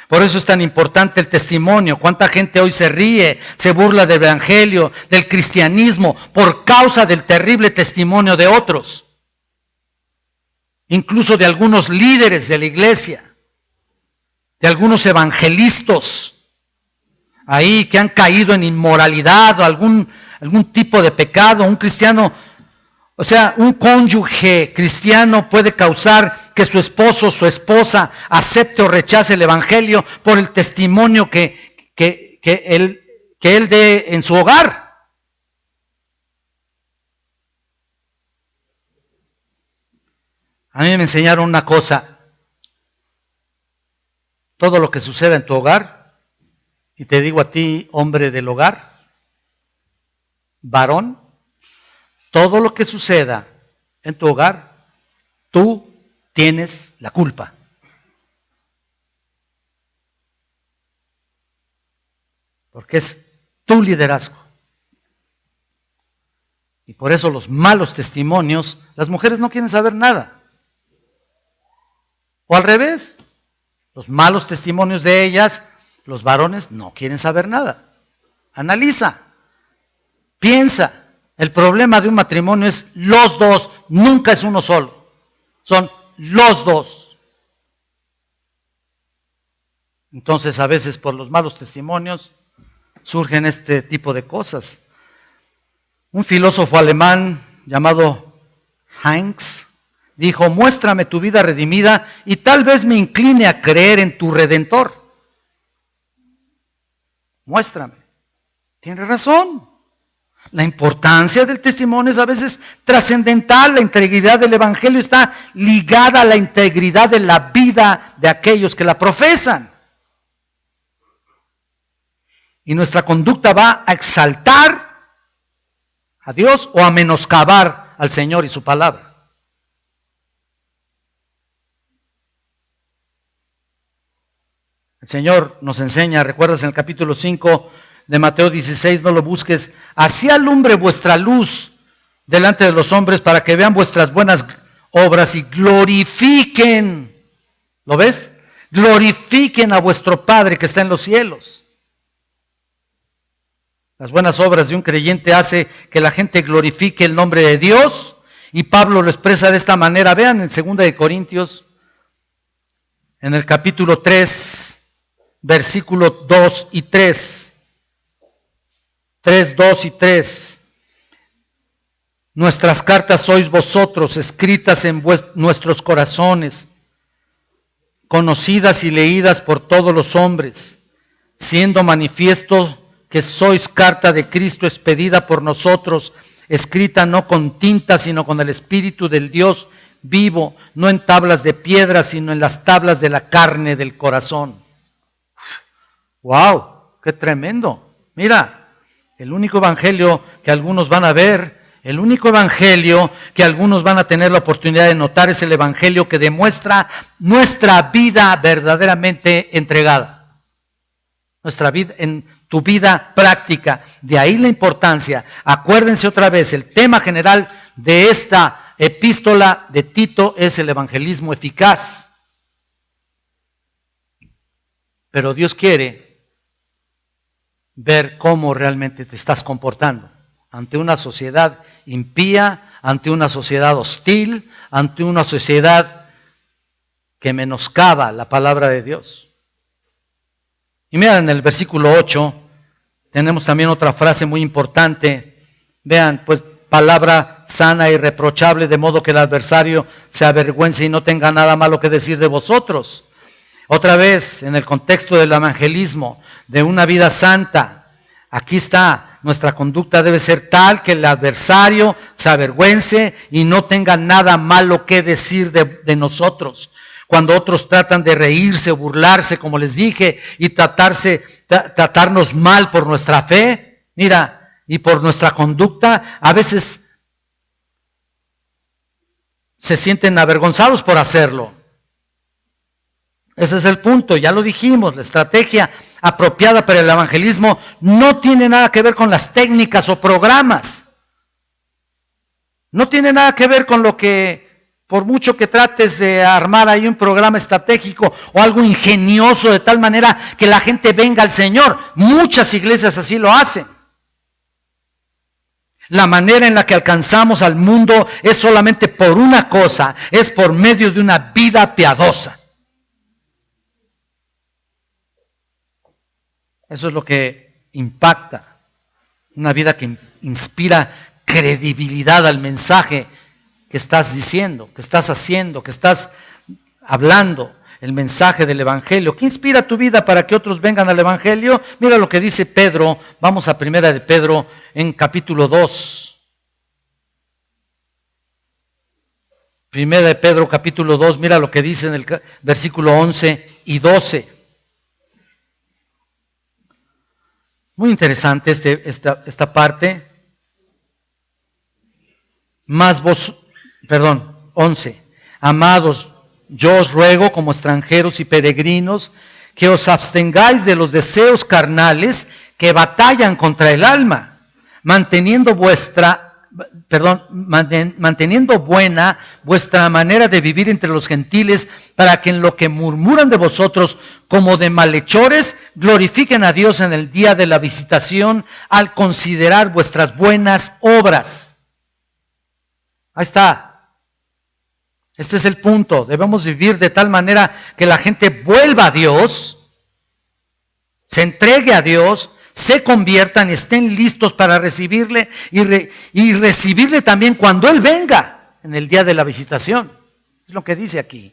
Por eso es tan importante el testimonio. ¿Cuánta gente hoy se ríe, se burla del evangelio, del cristianismo, por causa del terrible testimonio de otros? Incluso de algunos líderes de la iglesia, de algunos evangelistas ahí que han caído en inmoralidad o algún tipo de pecado. Un cristiano, o sea, un cónyuge cristiano puede causar que su esposo o su esposa acepte o rechace el evangelio por el testimonio que él dé en su hogar. A mí me enseñaron una cosa: todo lo que suceda en tu hogar, y te digo a ti, hombre del hogar, varón, todo lo que suceda en tu hogar, tú tienes la culpa. Porque es tu liderazgo. Y por eso los malos testimonios, las mujeres no quieren saber nada. O al revés, los malos testimonios de ellas, los varones no quieren saber nada. Analiza, piensa. El problema de un matrimonio es los dos, nunca es uno solo. Son los dos. Entonces, a veces por los malos testimonios surgen este tipo de cosas. Un filósofo alemán llamado Heinz dijo: muéstrame tu vida redimida y tal vez me incline a creer en tu Redentor. Muéstrame. Tiene razón. La importancia del testimonio es a veces trascendental. La integridad del evangelio está ligada a la integridad de la vida de aquellos que la profesan. Y nuestra conducta va a exaltar a Dios o a menoscabar al Señor y su palabra. El Señor nos enseña, recuerdas en el capítulo 5 de Mateo 16, no lo busques: así alumbre vuestra luz delante de los hombres para que vean vuestras buenas obras y glorifiquen. ¿Lo ves? Glorifiquen a vuestro Padre que está en los cielos. Las buenas obras de un creyente hace que la gente glorifique el nombre de Dios, y Pablo lo expresa de esta manera. Vean en 2 de Corintios, en el capítulo 3, versículos 2 y 3. 3, 2 y 3. Nuestras cartas sois vosotros, escritas en nuestros corazones, conocidas y leídas por todos los hombres, siendo manifiesto que sois carta de Cristo expedida por nosotros, escrita no con tinta, sino con el Espíritu del Dios vivo, no en tablas de piedra, sino en las tablas de la carne del corazón. ¡Wow! ¡Qué tremendo! Mira, el único evangelio que algunos van a ver, el único evangelio que algunos van a tener la oportunidad de notar es el evangelio que demuestra nuestra vida verdaderamente entregada. Nuestra vida, en tu vida práctica. De ahí la importancia. Acuérdense otra vez, el tema general de esta epístola de Tito es el evangelismo eficaz. Pero Dios quiere ver cómo realmente te estás comportando ante una sociedad impía, ante una sociedad hostil, ante una sociedad que menoscaba la palabra de Dios. Y mira, en el versículo 8 tenemos también otra frase muy importante. Vean, pues palabra sana y reprochable, de modo que el adversario se avergüence y no tenga nada malo que decir de vosotros. Otra vez, en el contexto del evangelismo, de una vida santa, aquí está, nuestra conducta debe ser tal que el adversario se avergüence y no tenga nada malo que decir de nosotros. Cuando otros tratan de reírse o burlarse, como les dije, y tratarnos mal por nuestra fe, mira, y por nuestra conducta, a veces se sienten avergonzados por hacerlo. Ese es el punto, ya lo dijimos, la estrategia apropiada para el evangelismo no tiene nada que ver con las técnicas o programas. No tiene nada que ver con lo que, por mucho que trates de armar ahí un programa estratégico o algo ingenioso de tal manera que la gente venga al Señor. Muchas iglesias así lo hacen. La manera en la que alcanzamos al mundo es solamente por una cosa, es por medio de una vida piadosa. Eso es lo que impacta, una vida que inspira credibilidad al mensaje que estás diciendo, que estás haciendo, que estás hablando, el mensaje del evangelio. ¿Qué inspira tu vida para que otros vengan al evangelio? Mira lo que dice Pedro, vamos a primera de Pedro en capítulo 2. Primera de Pedro capítulo 2, mira lo que dice en el versículo 11 y 12. Muy interesante esta parte. 11. Amados, yo os ruego como extranjeros y peregrinos que os abstengáis de los deseos carnales que batallan contra el alma, manteniendo buena vuestra manera de vivir entre los gentiles, para que en lo que murmuran de vosotros como de malhechores, glorifiquen a Dios en el día de la visitación al considerar vuestras buenas obras. Ahí está. Este es el punto. Debemos vivir de tal manera que la gente vuelva a Dios, se entregue a Dios, se conviertan, estén listos para recibirle y recibirle también cuando Él venga en el día de la visitación. Es lo que dice aquí.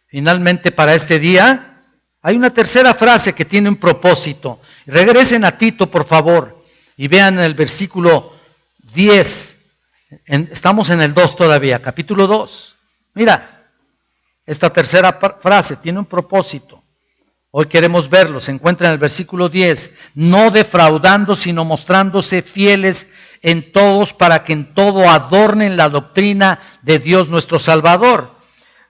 Finalmente, para este día hay una tercera frase que tiene un propósito. Regresen a Tito, por favor, y vean el versículo 10. Estamos en el 2 todavía, capítulo 2. Mira, esta tercera frase tiene un propósito. Hoy queremos verlo, se encuentra en el versículo 10. No defraudando, sino mostrándose fieles en todos, para que en todo adornen la doctrina de Dios nuestro Salvador.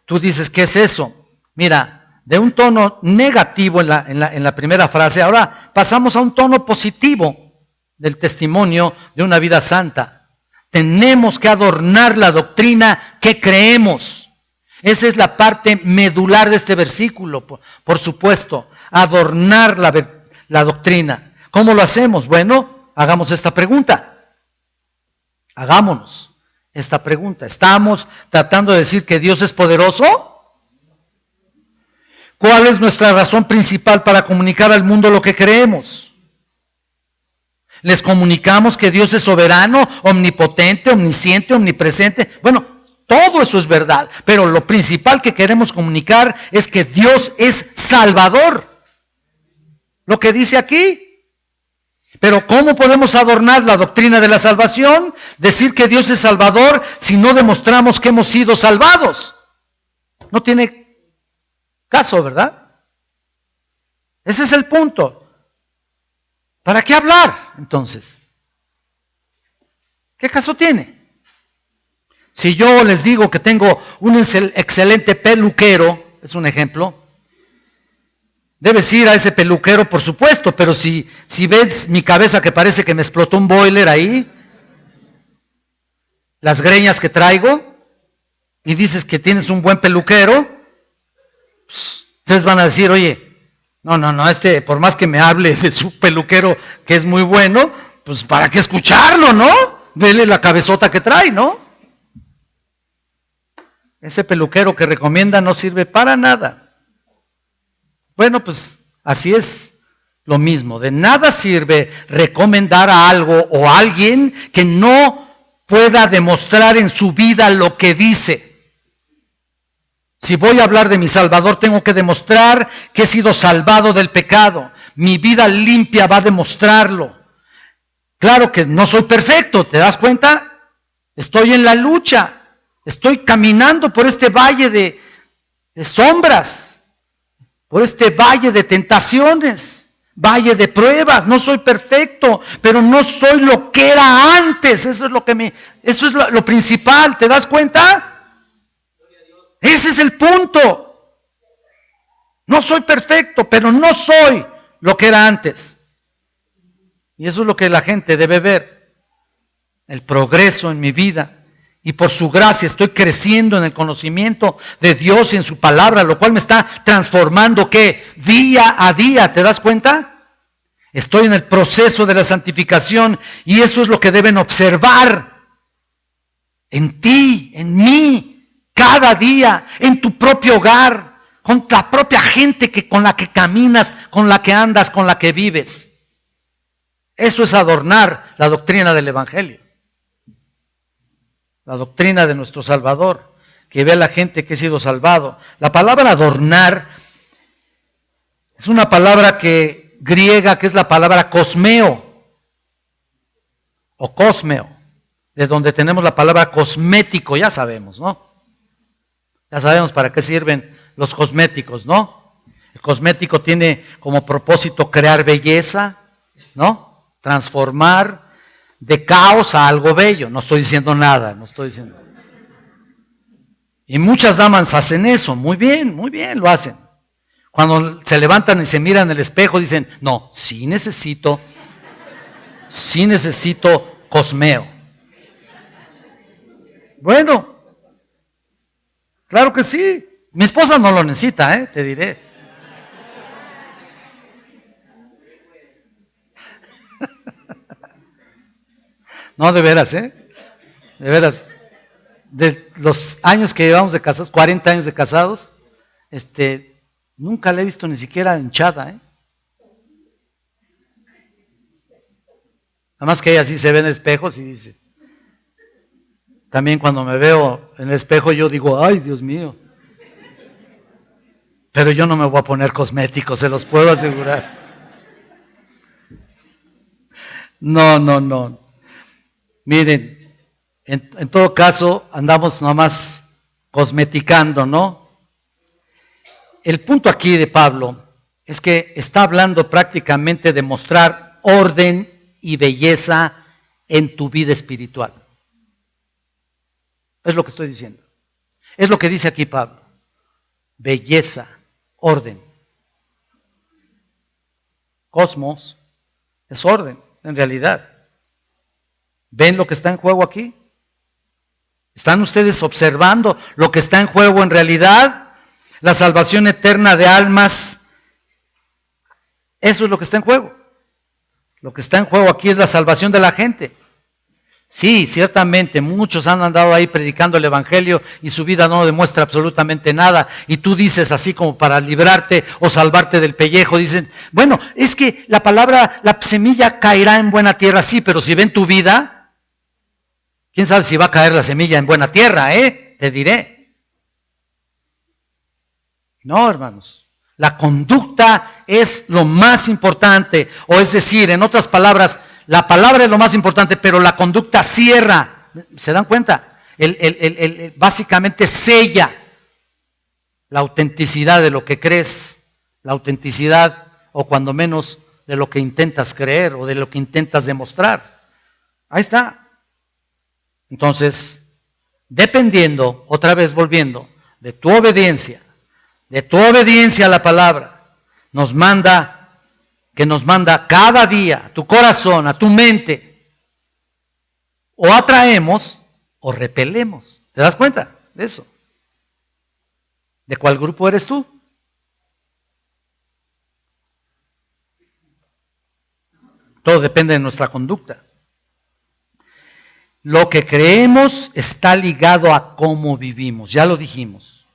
Tú dices, ¿qué es eso? Mira, de un tono negativo en la primera frase, ahora pasamos a un tono positivo del testimonio de una vida santa. Tenemos que adornar la doctrina que creemos. Esa es la parte medular de este versículo, por supuesto, adornar la doctrina. ¿Cómo lo hacemos? Bueno, hagamos esta pregunta. Hagámonos esta pregunta. ¿Estamos tratando de decir que Dios es poderoso? ¿Cuál es nuestra razón principal para comunicar al mundo lo que creemos? Les comunicamos que Dios es soberano, omnipotente, omnisciente, omnipresente. Bueno, todo eso es verdad, pero lo principal que queremos comunicar es que Dios es Salvador. Lo que dice aquí. Pero ¿cómo podemos adornar la doctrina de la salvación? Decir que Dios es Salvador si no demostramos que hemos sido salvados. No tiene caso, ¿verdad? Ese es el punto. ¿Para qué hablar entonces? ¿Qué caso tiene? Si yo les digo que tengo un excelente peluquero, es un ejemplo, debes ir a ese peluquero, por supuesto, pero si ves mi cabeza que parece que me explotó un boiler ahí, las greñas que traigo, y dices que tienes un buen peluquero, pues, ustedes van a decir, oye, no, por más que me hable de su peluquero que es muy bueno, pues ¿para qué escucharlo, no? Vele la cabezota que trae, ¿no? Ese peluquero que recomienda no sirve para nada. Bueno, pues así es lo mismo. De nada sirve recomendar a algo o a alguien que no pueda demostrar en su vida lo que dice. Si voy a hablar de mi Salvador, tengo que demostrar que he sido salvado del pecado. Mi vida limpia va a demostrarlo. Claro que no soy perfecto, ¿te das cuenta? Estoy en la lucha. Estoy caminando por este valle de sombras, por este valle de tentaciones, valle de pruebas. No soy perfecto, pero no soy lo que era antes. Eso es lo principal, ¿te das cuenta? Ese es el punto. No soy perfecto, pero no soy lo que era antes. Y eso es lo que la gente debe ver. El progreso en mi vida. Y por su gracia estoy creciendo en el conocimiento de Dios y en su palabra, lo cual me está transformando, ¿qué? Día a día, ¿te das cuenta? Estoy en el proceso de la santificación y eso es lo que deben observar en ti, en mí, cada día, en tu propio hogar, con la propia gente con la que caminas, con la que andas, con la que vives. Eso es adornar la doctrina del Evangelio. La doctrina de nuestro Salvador, que ve a la gente que ha sido salvado. La palabra adornar es una palabra griega que es la palabra cosmeo o cosmeo, de donde tenemos la palabra cosmético, ya sabemos, ¿no? Ya sabemos para qué sirven los cosméticos, ¿no? El cosmético tiene como propósito crear belleza, ¿no? Transformar de caos a algo bello. No estoy diciendo nada, no estoy diciendo. Y muchas damas hacen eso, muy bien lo hacen. Cuando se levantan y se miran en el espejo dicen, no, sí necesito cosmeo. Bueno, claro que sí. Mi esposa no lo necesita, te diré. No, de veras, de veras. De los años que llevamos de casados, 40 años de casados, nunca la he visto ni siquiera hinchada, Nada más que ella sí se ve en espejos y dice. También cuando me veo en el espejo yo digo, ay, Dios mío. Pero yo no me voy a poner cosméticos, se los puedo asegurar. No. Miren, en todo caso andamos nomás cosmeticando, ¿no? El punto aquí de Pablo es que está hablando prácticamente de mostrar orden y belleza en tu vida espiritual. Es lo que estoy diciendo. Es lo que dice aquí Pablo. Belleza, orden. Cosmos es orden, en realidad. ¿Ven lo que está en juego aquí? ¿Están ustedes observando lo que está en juego en realidad? La salvación eterna de almas. Eso es lo que está en juego. Lo que está en juego aquí es la salvación de la gente. Sí, ciertamente, muchos han andado ahí predicando el Evangelio y su vida no demuestra absolutamente nada. Y tú dices así como para librarte o salvarte del pellejo, dicen, bueno, es que la palabra, la semilla caerá en buena tierra, sí, pero si ven tu vida, quién sabe si va a caer la semilla en buena tierra, te diré. No, hermanos. La conducta es lo más importante, o es decir, en otras palabras, la palabra es lo más importante, pero la conducta cierra. ¿Se dan cuenta? Básicamente sella la autenticidad de lo que crees, la autenticidad, o cuando menos, de lo que intentas creer o de lo que intentas demostrar. Ahí está. Entonces, dependiendo, otra vez volviendo, de tu obediencia a la palabra, que nos manda cada día a tu corazón, a tu mente, o atraemos o repelemos. ¿Te das cuenta de eso? ¿De cuál grupo eres tú? Todo depende de nuestra conducta. Lo que creemos está ligado a cómo vivimos, ya lo dijimos.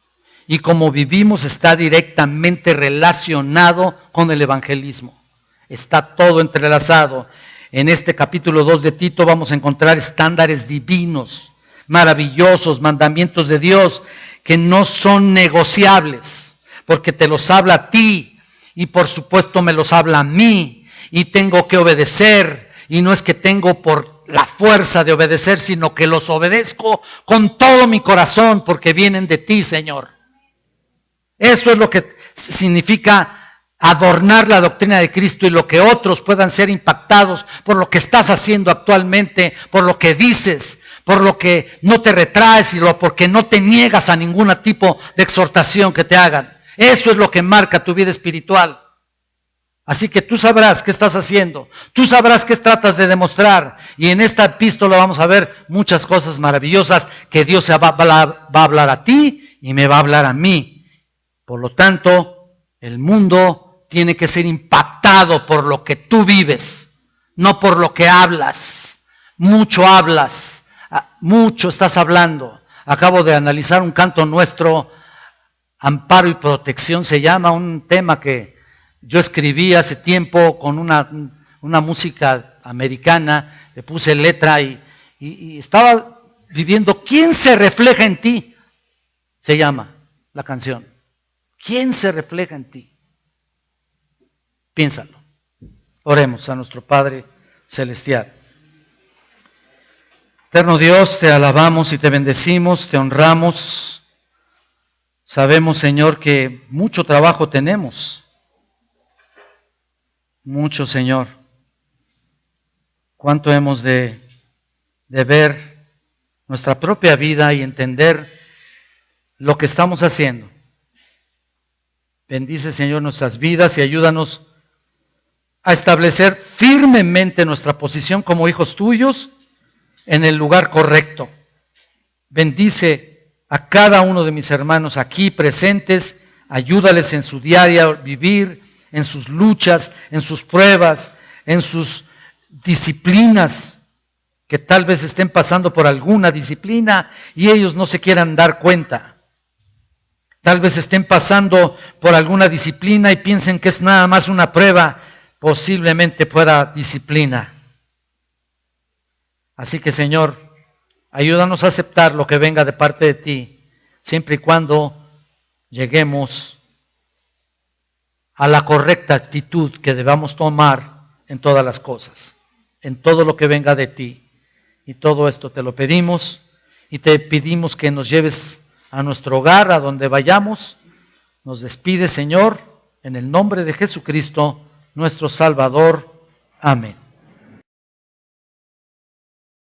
Y cómo vivimos está directamente relacionado con el evangelismo. Está todo entrelazado. En este capítulo 2 de Tito vamos a encontrar estándares divinos, maravillosos, mandamientos de Dios que no son negociables, porque te los habla a ti y por supuesto me los habla a mí y tengo que obedecer, y no es que tengo por la fuerza de obedecer, sino que los obedezco con todo mi corazón porque vienen de ti, Señor. Eso es lo que significa adornar la doctrina de Cristo, y lo que otros puedan ser impactados por lo que estás haciendo actualmente, por lo que dices, por lo que no te retraes y porque no te niegas a ningún tipo de exhortación que te hagan. Eso es lo que marca tu vida espiritual. Así que tú sabrás qué estás haciendo, tú sabrás qué tratas de demostrar, y en esta epístola vamos a ver muchas cosas maravillosas que Dios va a hablar a ti y me va a hablar a mí. Por lo tanto, el mundo tiene que ser impactado por lo que tú vives, no por lo que hablas. Mucho hablas, mucho estás hablando. Acabo de analizar un canto nuestro, Amparo y Protección se llama, un tema que yo escribí hace tiempo con una música americana, le puse letra y estaba viviendo. ¿Quién se refleja en ti? Se llama la canción. ¿Quién se refleja en ti? Piénsalo. Oremos a nuestro Padre Celestial. Eterno Dios, te alabamos y te bendecimos, te honramos. Sabemos, Señor, que mucho trabajo tenemos. Mucho, Señor. Cuánto hemos de ver nuestra propia vida y entender lo que estamos haciendo. Bendice, Señor, nuestras vidas y ayúdanos a establecer firmemente nuestra posición como hijos tuyos en el lugar correcto. Bendice a cada uno de mis hermanos aquí presentes, ayúdales en su diario vivir, en sus luchas, en sus pruebas, en sus disciplinas, que tal vez estén pasando por alguna disciplina y ellos no se quieran dar cuenta. Tal vez estén pasando por alguna disciplina y piensen que es nada más una prueba, posiblemente fuera disciplina. Así que, Señor, ayúdanos a aceptar lo que venga de parte de ti, siempre y cuando lleguemos a la correcta actitud que debamos tomar en todas las cosas, en todo lo que venga de ti. Y todo esto te lo pedimos y te pedimos que nos lleves a nuestro hogar, a donde vayamos. Nos despide, Señor, en el nombre de Jesucristo, nuestro Salvador. Amén.